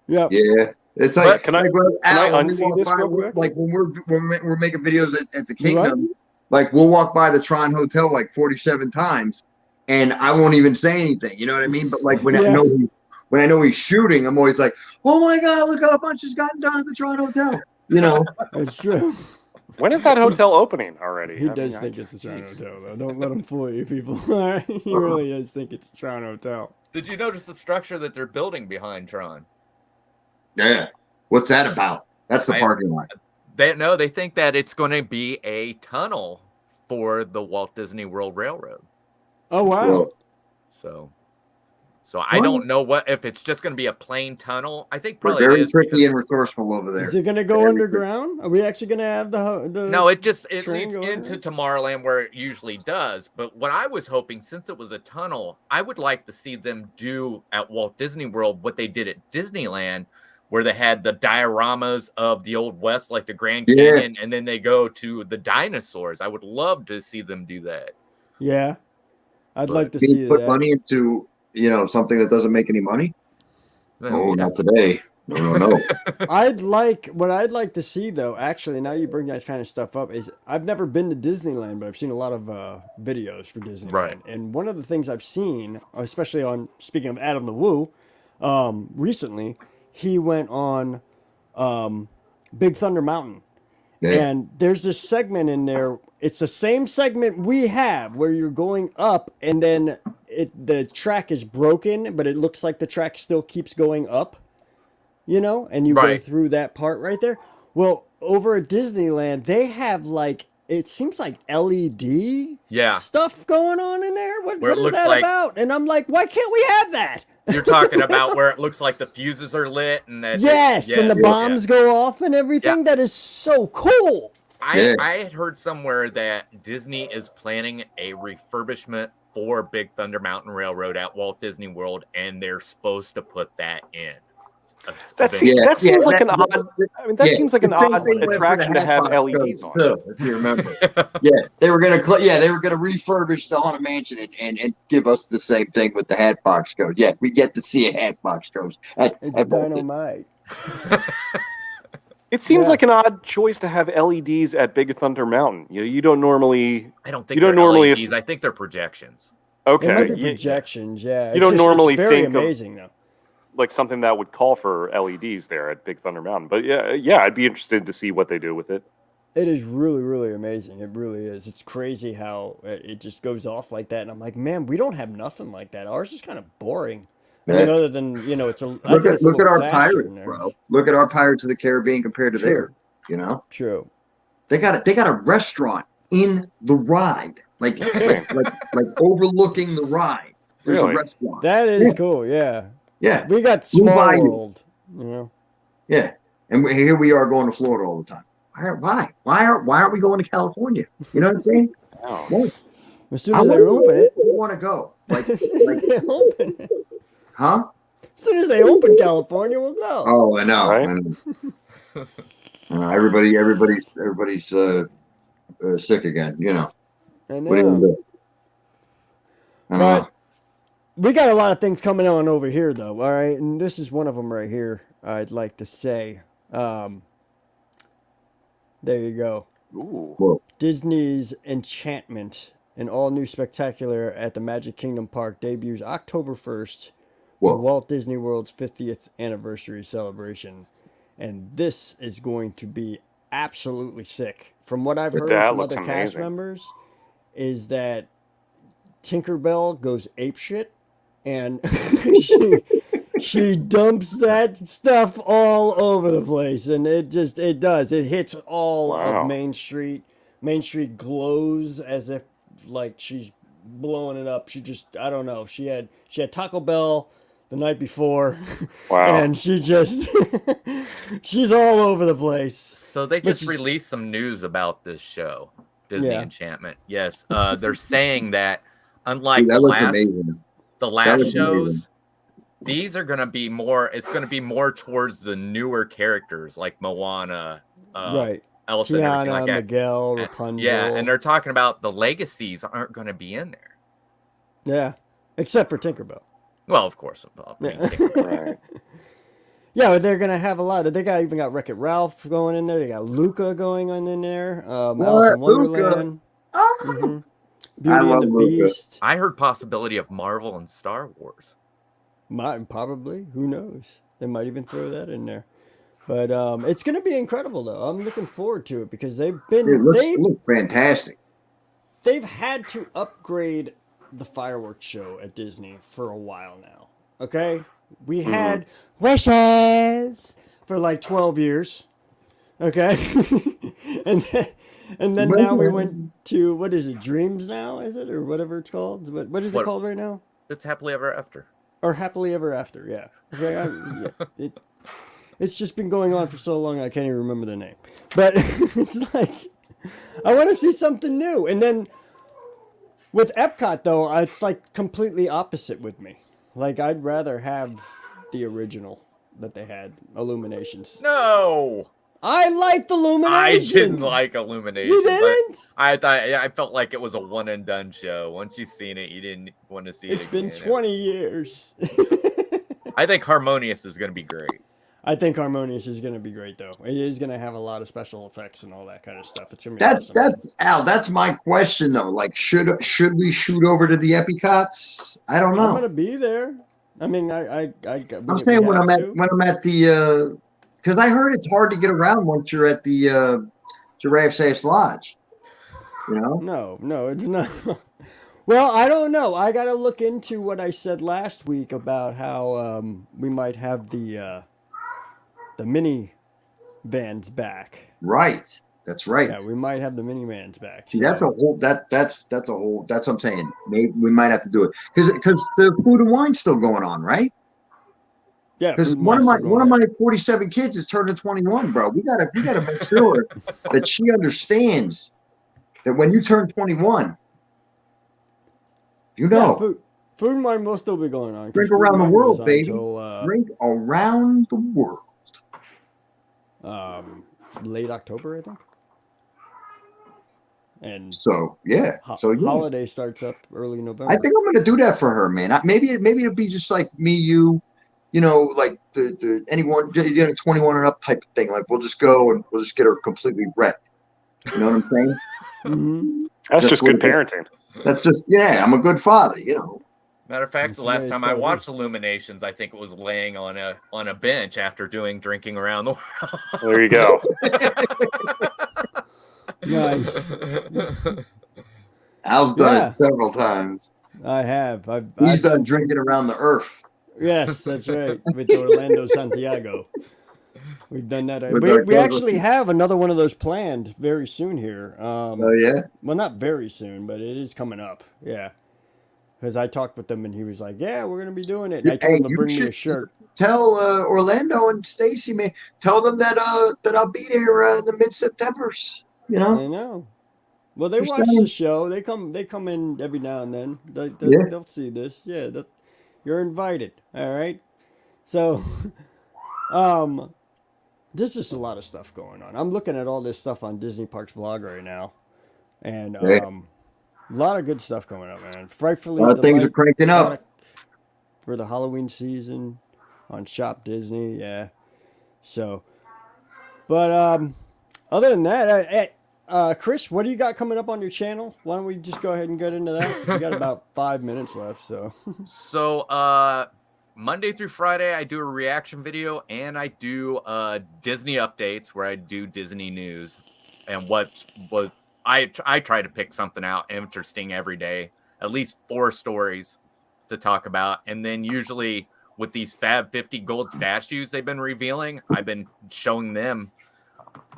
Yeah. Yeah. It's like, can I unsee this real quick? Like when we're making videos at the Kingdom, like we'll walk by the Tron Hotel like 47 times, and I won't even say anything. You know what I mean? But like when I know he's shooting, I'm always like, oh my God, look how much has gotten done at the Tron Hotel. You know, that's true. When is that hotel opening already? He does think it's a Tron Hotel, though. Don't let him fool you, people. He really does think it's a Tron Hotel. Did you notice the structure that they're building behind Tron? Yeah. What's that about? That's the parking lot. They think that it's going to be a tunnel for the Walt Disney World Railroad. Oh wow! Well, So I don't know if it's just going to be a plain tunnel. I think they're probably very it is tricky and resourceful over there. Is it going to go underground? Are we actually going to have the? No, it leads going into Tomorrowland where it usually does. But what I was hoping, since it was a tunnel, I would like to see them do at Walt Disney World what they did at Disneyland, where they had the dioramas of the Old West, like the Grand Canyon, and then they go to the dinosaurs. I would love to see them do that. Yeah, I'd like to see put that. money into something that doesn't make any money. Not today. No. What I'd like to see though, actually, now you bring that kind of stuff up, is I've never been to Disneyland, but I've seen a lot of videos for Disneyland. Right. And one of the things I've seen, especially on, speaking of Adam the Woo, recently, he went on Big Thunder Mountain. Yeah. And there's this segment in there. It's the same segment we have where you're going up and then the track is broken, but it looks like the track still keeps going up, and you go through that part right there. Well, over at Disneyland, they have it seems like LED stuff going on in there. What is that about? And I'm like, why can't we have that? You're talking about where it looks like the fuses are lit and that and the bombs go off and everything. Yeah. That is so cool. I had heard somewhere that Disney is planning a refurbishment for Big Thunder Mountain Railroad at Walt Disney World, and they're supposed to put that in. That seems like an odd. I mean, that seems like an odd attraction to have LEDs on. Too, if you remember, they were gonna refurbish the Haunted Mansion and give us the same thing with the Hatbox Ghost. Yeah, we get to see a Hatbox Ghost. It's dynamite. It seems like an odd choice to have LEDs at Big Thunder Mountain. You don't normally. I don't think they're LEDs. I think they're projections. Okay, they might be projections. Yeah, you don't normally think amazing though. Like something that would call for LEDs there at Big Thunder Mountain. But yeah, I'd be interested to see what they do with it. It is really, really amazing. It really is. It's crazy how it just goes off like that. And I'm like, man, we don't have nothing like that. Ours is kind of boring. I mean, other than, it's a... Look at our Pirates, bro. Look at our Pirates of the Caribbean compared to theirs, True. They got a restaurant in the ride. Like overlooking the ride. There's a restaurant. That is cool, yeah. Yeah, we got Small World, Yeah, and here we are going to Florida all the time. Why aren't we going to California? You know what I'm saying? As soon as they open it, we want to go. Huh? As soon as they open California, we'll go. Oh, I know. Right? I know. Everybody's sick again. I know. What are you gonna do? I don't know. We got a lot of things coming on over here, though, all right? And this is one of them right here, I'd like to say. There you go. Ooh. Disney's Enchantment, an all-new spectacular at the Magic Kingdom Park, debuts October 1st for Walt Disney World's 50th anniversary celebration. And this is going to be absolutely sick. From what I've heard from other cast members, is that Tinkerbell goes apeshit. And she dumps that stuff all over the place, and it does. It hits all of Main Street. Main Street glows as if she's blowing it up. I don't know. She had Taco Bell the night before. Wow. And she's all over the place. So they just released some news about this show, Disney Enchantment. Yes, they're saying that unlike the last shows, these are going to be more. It's going to be more towards the newer characters like Moana, Elsa, Tiana, everything like that. Miguel, Rapunzel. And they're talking about the legacies aren't going to be in there. Yeah, except for Tinkerbell. Well, of course. Yeah, they're gonna have a lot. They even got Wreck-It Ralph going in there. They got Luca going on in there. Alice in Wonderland. Mm-hmm. Beauty and the Beast. I heard possibility of Marvel and Star Wars. Probably. Who knows? They might even throw that in there. But it's going to be incredible, though. I'm looking forward to it because they've been... It looks fantastic. They've had to upgrade the fireworks show at Disney for a while now. Okay? We had wishes for like 12 years. Okay. and then now we went to, what is it, Dreams now, is it? Or whatever it's called? What is it called right now? It's Happily Ever After. Or Happily Ever After, yeah. Okay, it's just been going on for so long I can't even remember the name. But it's like, I want to see something new. And then with Epcot, though, it's like completely opposite with me. Like, I'd rather have the original that they had, Illuminations. No! I liked Illuminations! I didn't like Illuminations. You didn't? I felt like it was a one and done show. Once you've seen it, you didn't want to see it It's been again. 20 years. I think Harmonious is going to be great. I think Harmonious is going to be great, though. It is going to have a lot of special effects and all that kind of stuff. It's going to be awesome. That's Al. That's my question though. Like, should we shoot over to the Epicots? I don't know. I'm going to be there. I mean, I'm saying when I'm at the because I heard it's hard to get around once you're at the Giraffe's Ass Lodge. You know? No, it's not. Well, I don't know. I got to look into what I said last week about how we might have the mini vans back. Right. That's right. Yeah, we might have the mini vans back. See, that's a whole that's a whole that's what I'm saying. Maybe we might have to do it because the Food and Wine's still going on, right? Yeah, because one of my 47 kids is turning 21, bro. We gotta make sure that she understands that when you turn 21, you know, yeah, food and Wine will still be going on. Drink around the world, baby. Drink around the world. Late October, I think. And so yeah, holiday starts up early November. I think I'm gonna do that for her, man. Maybe it'll be just like me, you know, like the anyone, 21 and up type of thing. Like we'll just go and we'll just get her completely wrecked. You know what I'm saying? Mm-hmm. That's just good parenting. That's just I'm a good father. You know. Matter of fact, the last time I watched Illuminations, I think it was laying on a bench after drinking around the world. There you go. Nice. Al's done it several times. I have. He's done drinking around the earth. Yes, that's right. With Orlando Santiago. We've done that. We actually have another one of those planned very soon here. Oh, yeah? Well, not very soon, but it is coming up. Yeah. Because I talked with them and he was like, yeah, we're going to be doing it. And I told him to bring me a shirt. Tell Orlando and Stacy, man, tell them that I'll be there in the mid-September. You know? I know. Well, they watch the show. They come in every now and then. They'll see this. Yeah, you're invited. All right. So, there's just a lot of stuff going on. I'm looking at all this stuff on Disney Parks blog right now, and a lot of good stuff going on, man. Frightfully, a lot of things are cranking up for the Halloween season on Shop Disney. Yeah. So, but other than that, Chris, what do you got coming up on your channel? Why don't we just go ahead and get into that? We got about 5 minutes left, so. So, Monday through Friday, I do a reaction video, and I do Disney updates where I do Disney news, and I try to pick something out interesting every day, at least 4 stories to talk about, and then usually with these Fab 50 gold statues they've been revealing, I've been showing them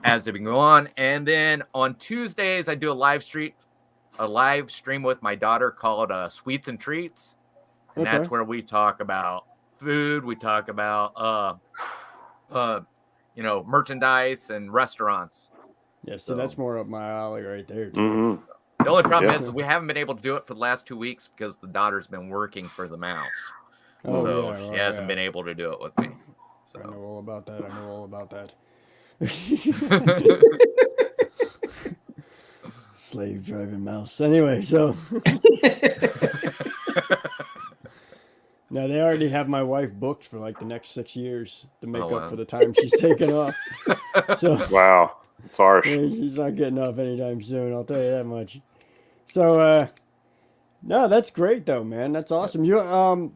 as they've been going on. And then on Tuesdays, I do a live stream with my daughter called Sweets and Treats. And that's where we talk about food. We talk about, merchandise and restaurants. Yeah, so that's more up my alley right there. Mm-hmm. The only problem is we haven't been able to do it for the last 2 weeks because the daughter's been working for the mouse. She hasn't been able to do it with me. So. I know all about that. Slave driving mouse. Anyway, so now they already have my wife booked for like the next 6 years to make up for the time she's taken off. So wow, it's harsh. She's not getting off anytime soon. I'll tell you that much. So no, that's great though, man. That's awesome. You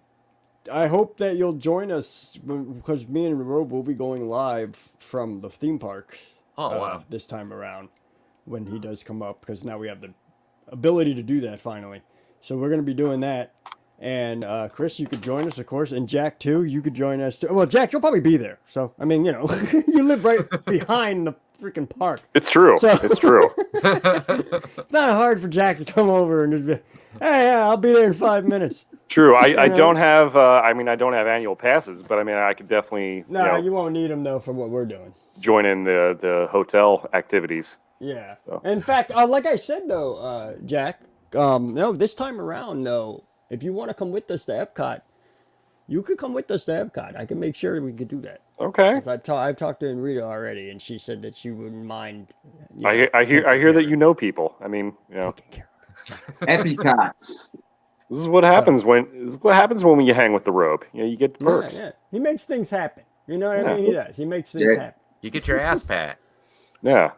I hope that you'll join us because me and Rob will be going live from the theme park. This time around when he does come up, because now we have the ability to do that finally. So we're going to be doing that. And Chris, you could join us, of course, and Jack too. You could join us too. Well, Jack, you'll probably be there. So I mean, you know, you live right behind the freaking park. It's true. So- It's true. It's not hard for Jack to come over and just be, hey, yeah, I'll be there in 5 minutes. True. I know? don't have. I mean, I don't have annual passes, but I mean, I could definitely No, you won't need them though for what we're doing. join in the hotel activities. Yeah. So. In fact, like I said though, Jack, no, this time around though, if you want to come with us to Epcot, you could come with us to Epcot. I can make sure we could do that. Okay. 'Cause I've talked to Enrita already, and she said that she wouldn't mind. I hear that you know people. I mean, you know, Taking care Epicots. this is what happens when you hang with the robe. You know, you get of it. perks. Yeah. He makes things happen. You know what Yeah. I mean? He does. He makes things Yeah. happen. You get your ass pat. Yeah.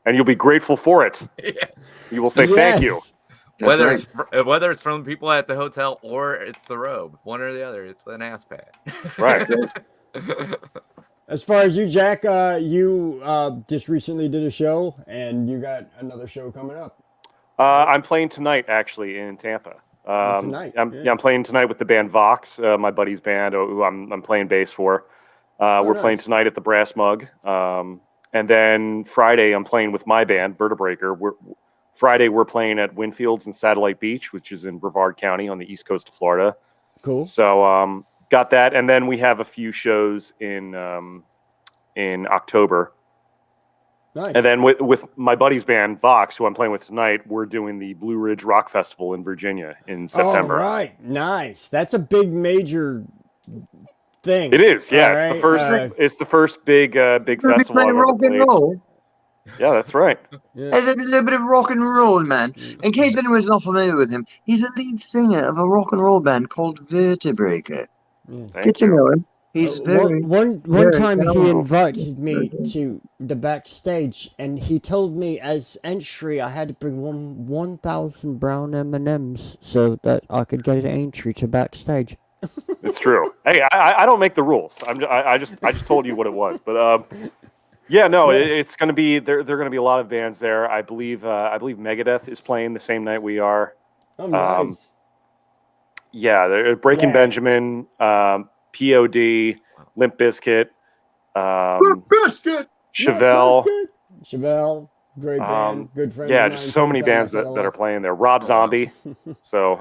And you'll be grateful for it. Yes. You will say thank you. Yes. That's Whether it's from people at the hotel or it's the robe, one or the other, it's an ass pat. Right. As far as you, Jack, you just recently did a show, and you got another show coming up. I'm playing tonight, actually, in Tampa. Tonight, I'm playing tonight with the band Vox, my buddy's band, who I'm playing bass for. We're playing nice. tonight at the Brass Mug. And then Friday, I'm playing with my band, Vertebreaker. Friday, we're playing at Winfields and Satellite Beach, which is in Brevard County on the east coast of Florida. Cool. So got that. And then we have a few shows in October. Nice. And then with my buddy's band, Vox, who I'm playing with tonight, we're doing the Blue Ridge Rock Festival in Virginia in September. All right. Nice. That's a big major thing. It is, yeah. All It's the right, first. It's the first big festival I've playing ever rock and played. roll. Yeah, that's right. Yeah. There's a little bit of rock and roll, man. In case anyone's not familiar with him, he's a lead singer of a rock and roll band called Vertebreaker. Thank Get to you. know him. He's very. One very time he talented. invited me to the backstage, and he told me as entry I had to bring 1,000 brown M&Ms so that I could get an entry to backstage. It's true. Hey, I don't make the rules. I just told you what it was. But yeah, no, it's going to be there are going to be a lot of bands there. I believe Megadeth is playing the same night we are. Oh, nice. Yeah, they're Breaking Yeah. Benjamin, POD, Limp Bizkit, Biscuit! Chevelle. Chevelle, great band, good friend. Yeah, of just mine, so many Tom bands Thomas, that are playing there. Rob Zombie. So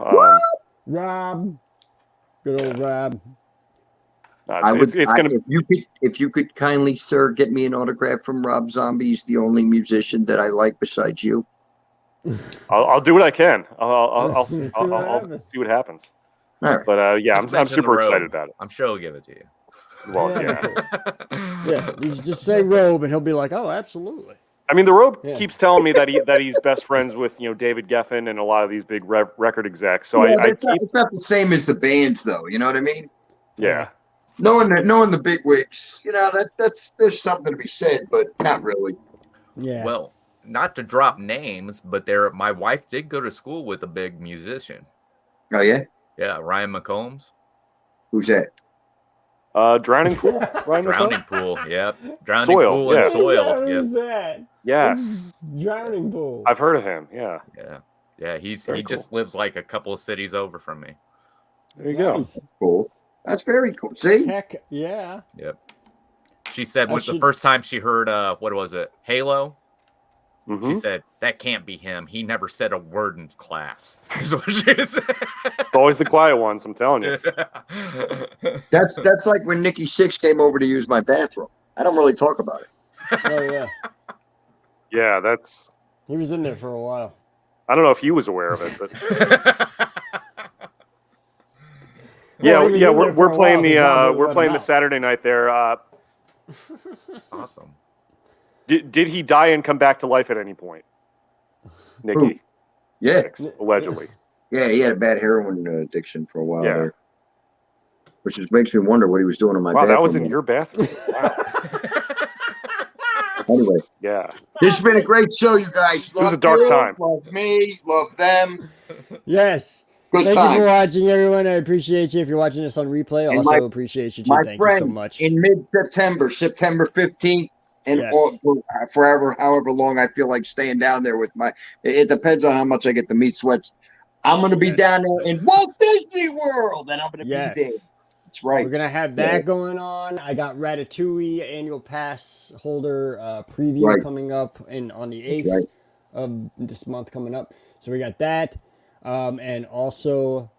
Rob, good old Rob. it's going to If you could kindly, sir, get me an autograph from Rob Zombie. He's the only musician that I like besides you. I'll do what I can. I'll see See what happens. what happens. All right. But yeah, Just I'm mention the super robe. excited about it. I'm sure he'll give it to you. Well, Yeah. yeah. Yeah, you just say Robe, and he'll be like, "Oh, absolutely." I mean, the Robe Yeah. keeps telling me that he's best friends with David Geffen and a lot of these big record execs. So Yeah, I it's not the same as the bands, though. You know what I mean? yeah. Knowing the big wigs, that's there's something to be said, but not really. Yeah. Well, not to drop names, but my wife did go to school with a big musician. Oh yeah, Yeah, Ryan McCombs. who's that? Drowning Pool. Ryan Drowning McCombs? Pool. Yep. Drowning Soil, Pool yeah. and soil. Who's Yep. that? Yes, Drowning Pool. I've heard of him. Yeah, Yeah. Yeah. He Very just lives like a couple of cities over from me. there you go. Nice. Cool. That's very cool. See, Heck yeah. Yep. She said I with the should- first time she heard what was it? Halo. Mhm. She said, that can't be him. He never said a word in class. Is what she said. It's always the quiet ones. I'm telling you. that's like when Nikki Sixx came over to use my bathroom. I don't really talk about it. Oh yeah. Yeah, that's. He was in there for a while. I don't know if he was aware of it, but Well, he was yeah, in there for we're a playing while, but Dominic we're wasn't playing the out. Saturday night there. Awesome. Did he die and come back to life at any point? Nikki, Yeah, Sixx, allegedly. yeah, he had a bad heroin addiction for a while Yeah. there, which just makes me wonder what he was doing in my Wow, bathroom. that was in your bathroom. Wow. Anyway, Yeah. this has been a great show, you guys. was a Love dark you, time. Love me, love them. Yes. Good Thank you for time. watching, everyone. I appreciate you. If you're watching this on replay, I And also my- appreciate you too. My Thank you friends, so much. in mid-September, September 15th, and Yes. all, forever, however long I feel like staying down there with my. It depends on how much I get the meat sweats. I'm going to be Yes. down there in Walt Disney World, and I'm going to Yes. be there. That's right. We're gonna have that going on. I got Ratatouille annual pass holder preview Right. coming up on the 8th right. of this month coming up. So we got that, and also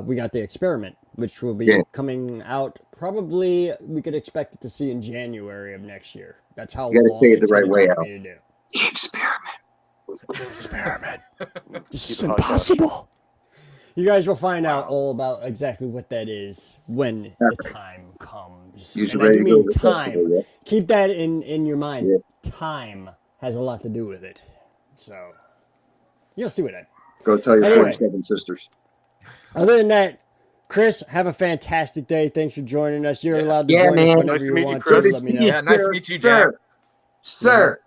we got the experiment, which will be Yeah. coming out probably. We could expect it to see in January of next year. That's how You gotta long say it the it's right gonna way, take Al. me to do. The experiment. Experiment. This Keep is it hush-hush. impossible. You guys will find out all about exactly what that is when the time comes. Use And it I ready do to go mean to the time. festival, yeah. Keep that in your mind. Yeah. Time has a lot to do with it. So you'll see what I. Go tell your Anyway. 47 sisters. Other than that, Chris, have a fantastic day. Thanks for joining us. You're Yeah. allowed to Yeah, join us man. whenever Nice to you meet you, want Chris. to. Let me know. Yeah, nice to meet you, sir. Jack. Sir.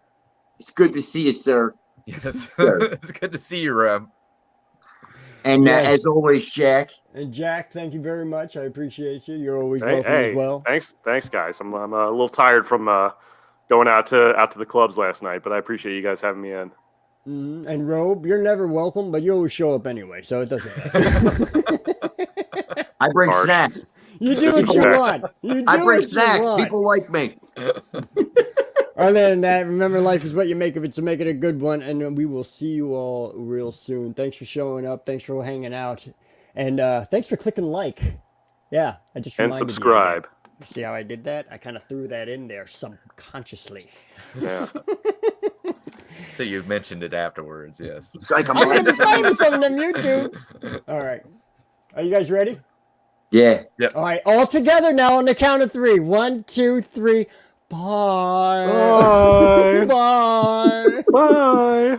It's good to see you, sir. Yes, Sure. it's good to see you, Rem. And Yes. as always, Jack. And Jack, thank you very much. I appreciate you. You're always Hey, welcome as well. thanks, guys. I'm a little tired from going out to the clubs last night, but I appreciate you guys having me in. And Robe, you're never welcome, but you always show up anyway, so it doesn't matter. I bring Harsh. snacks. You do what you want. You do I bring what you snacks. want. People like me. Other than that, remember, life is what you make of it, so make it a good one. And we will see you all real soon. Thanks for showing up. Thanks for hanging out. And thanks for clicking like. Yeah, I just And reminded subscribe. you. See how I did that? I kind of threw that in there subconsciously. Yeah. So you mentioned it afterwards, yes. It's like a I'm going to man. play some of them YouTube. All right. Are you guys ready? Yeah. All right. All together now on the count of 3. 1, 2, 3. Bye. Bye. Bye. Bye.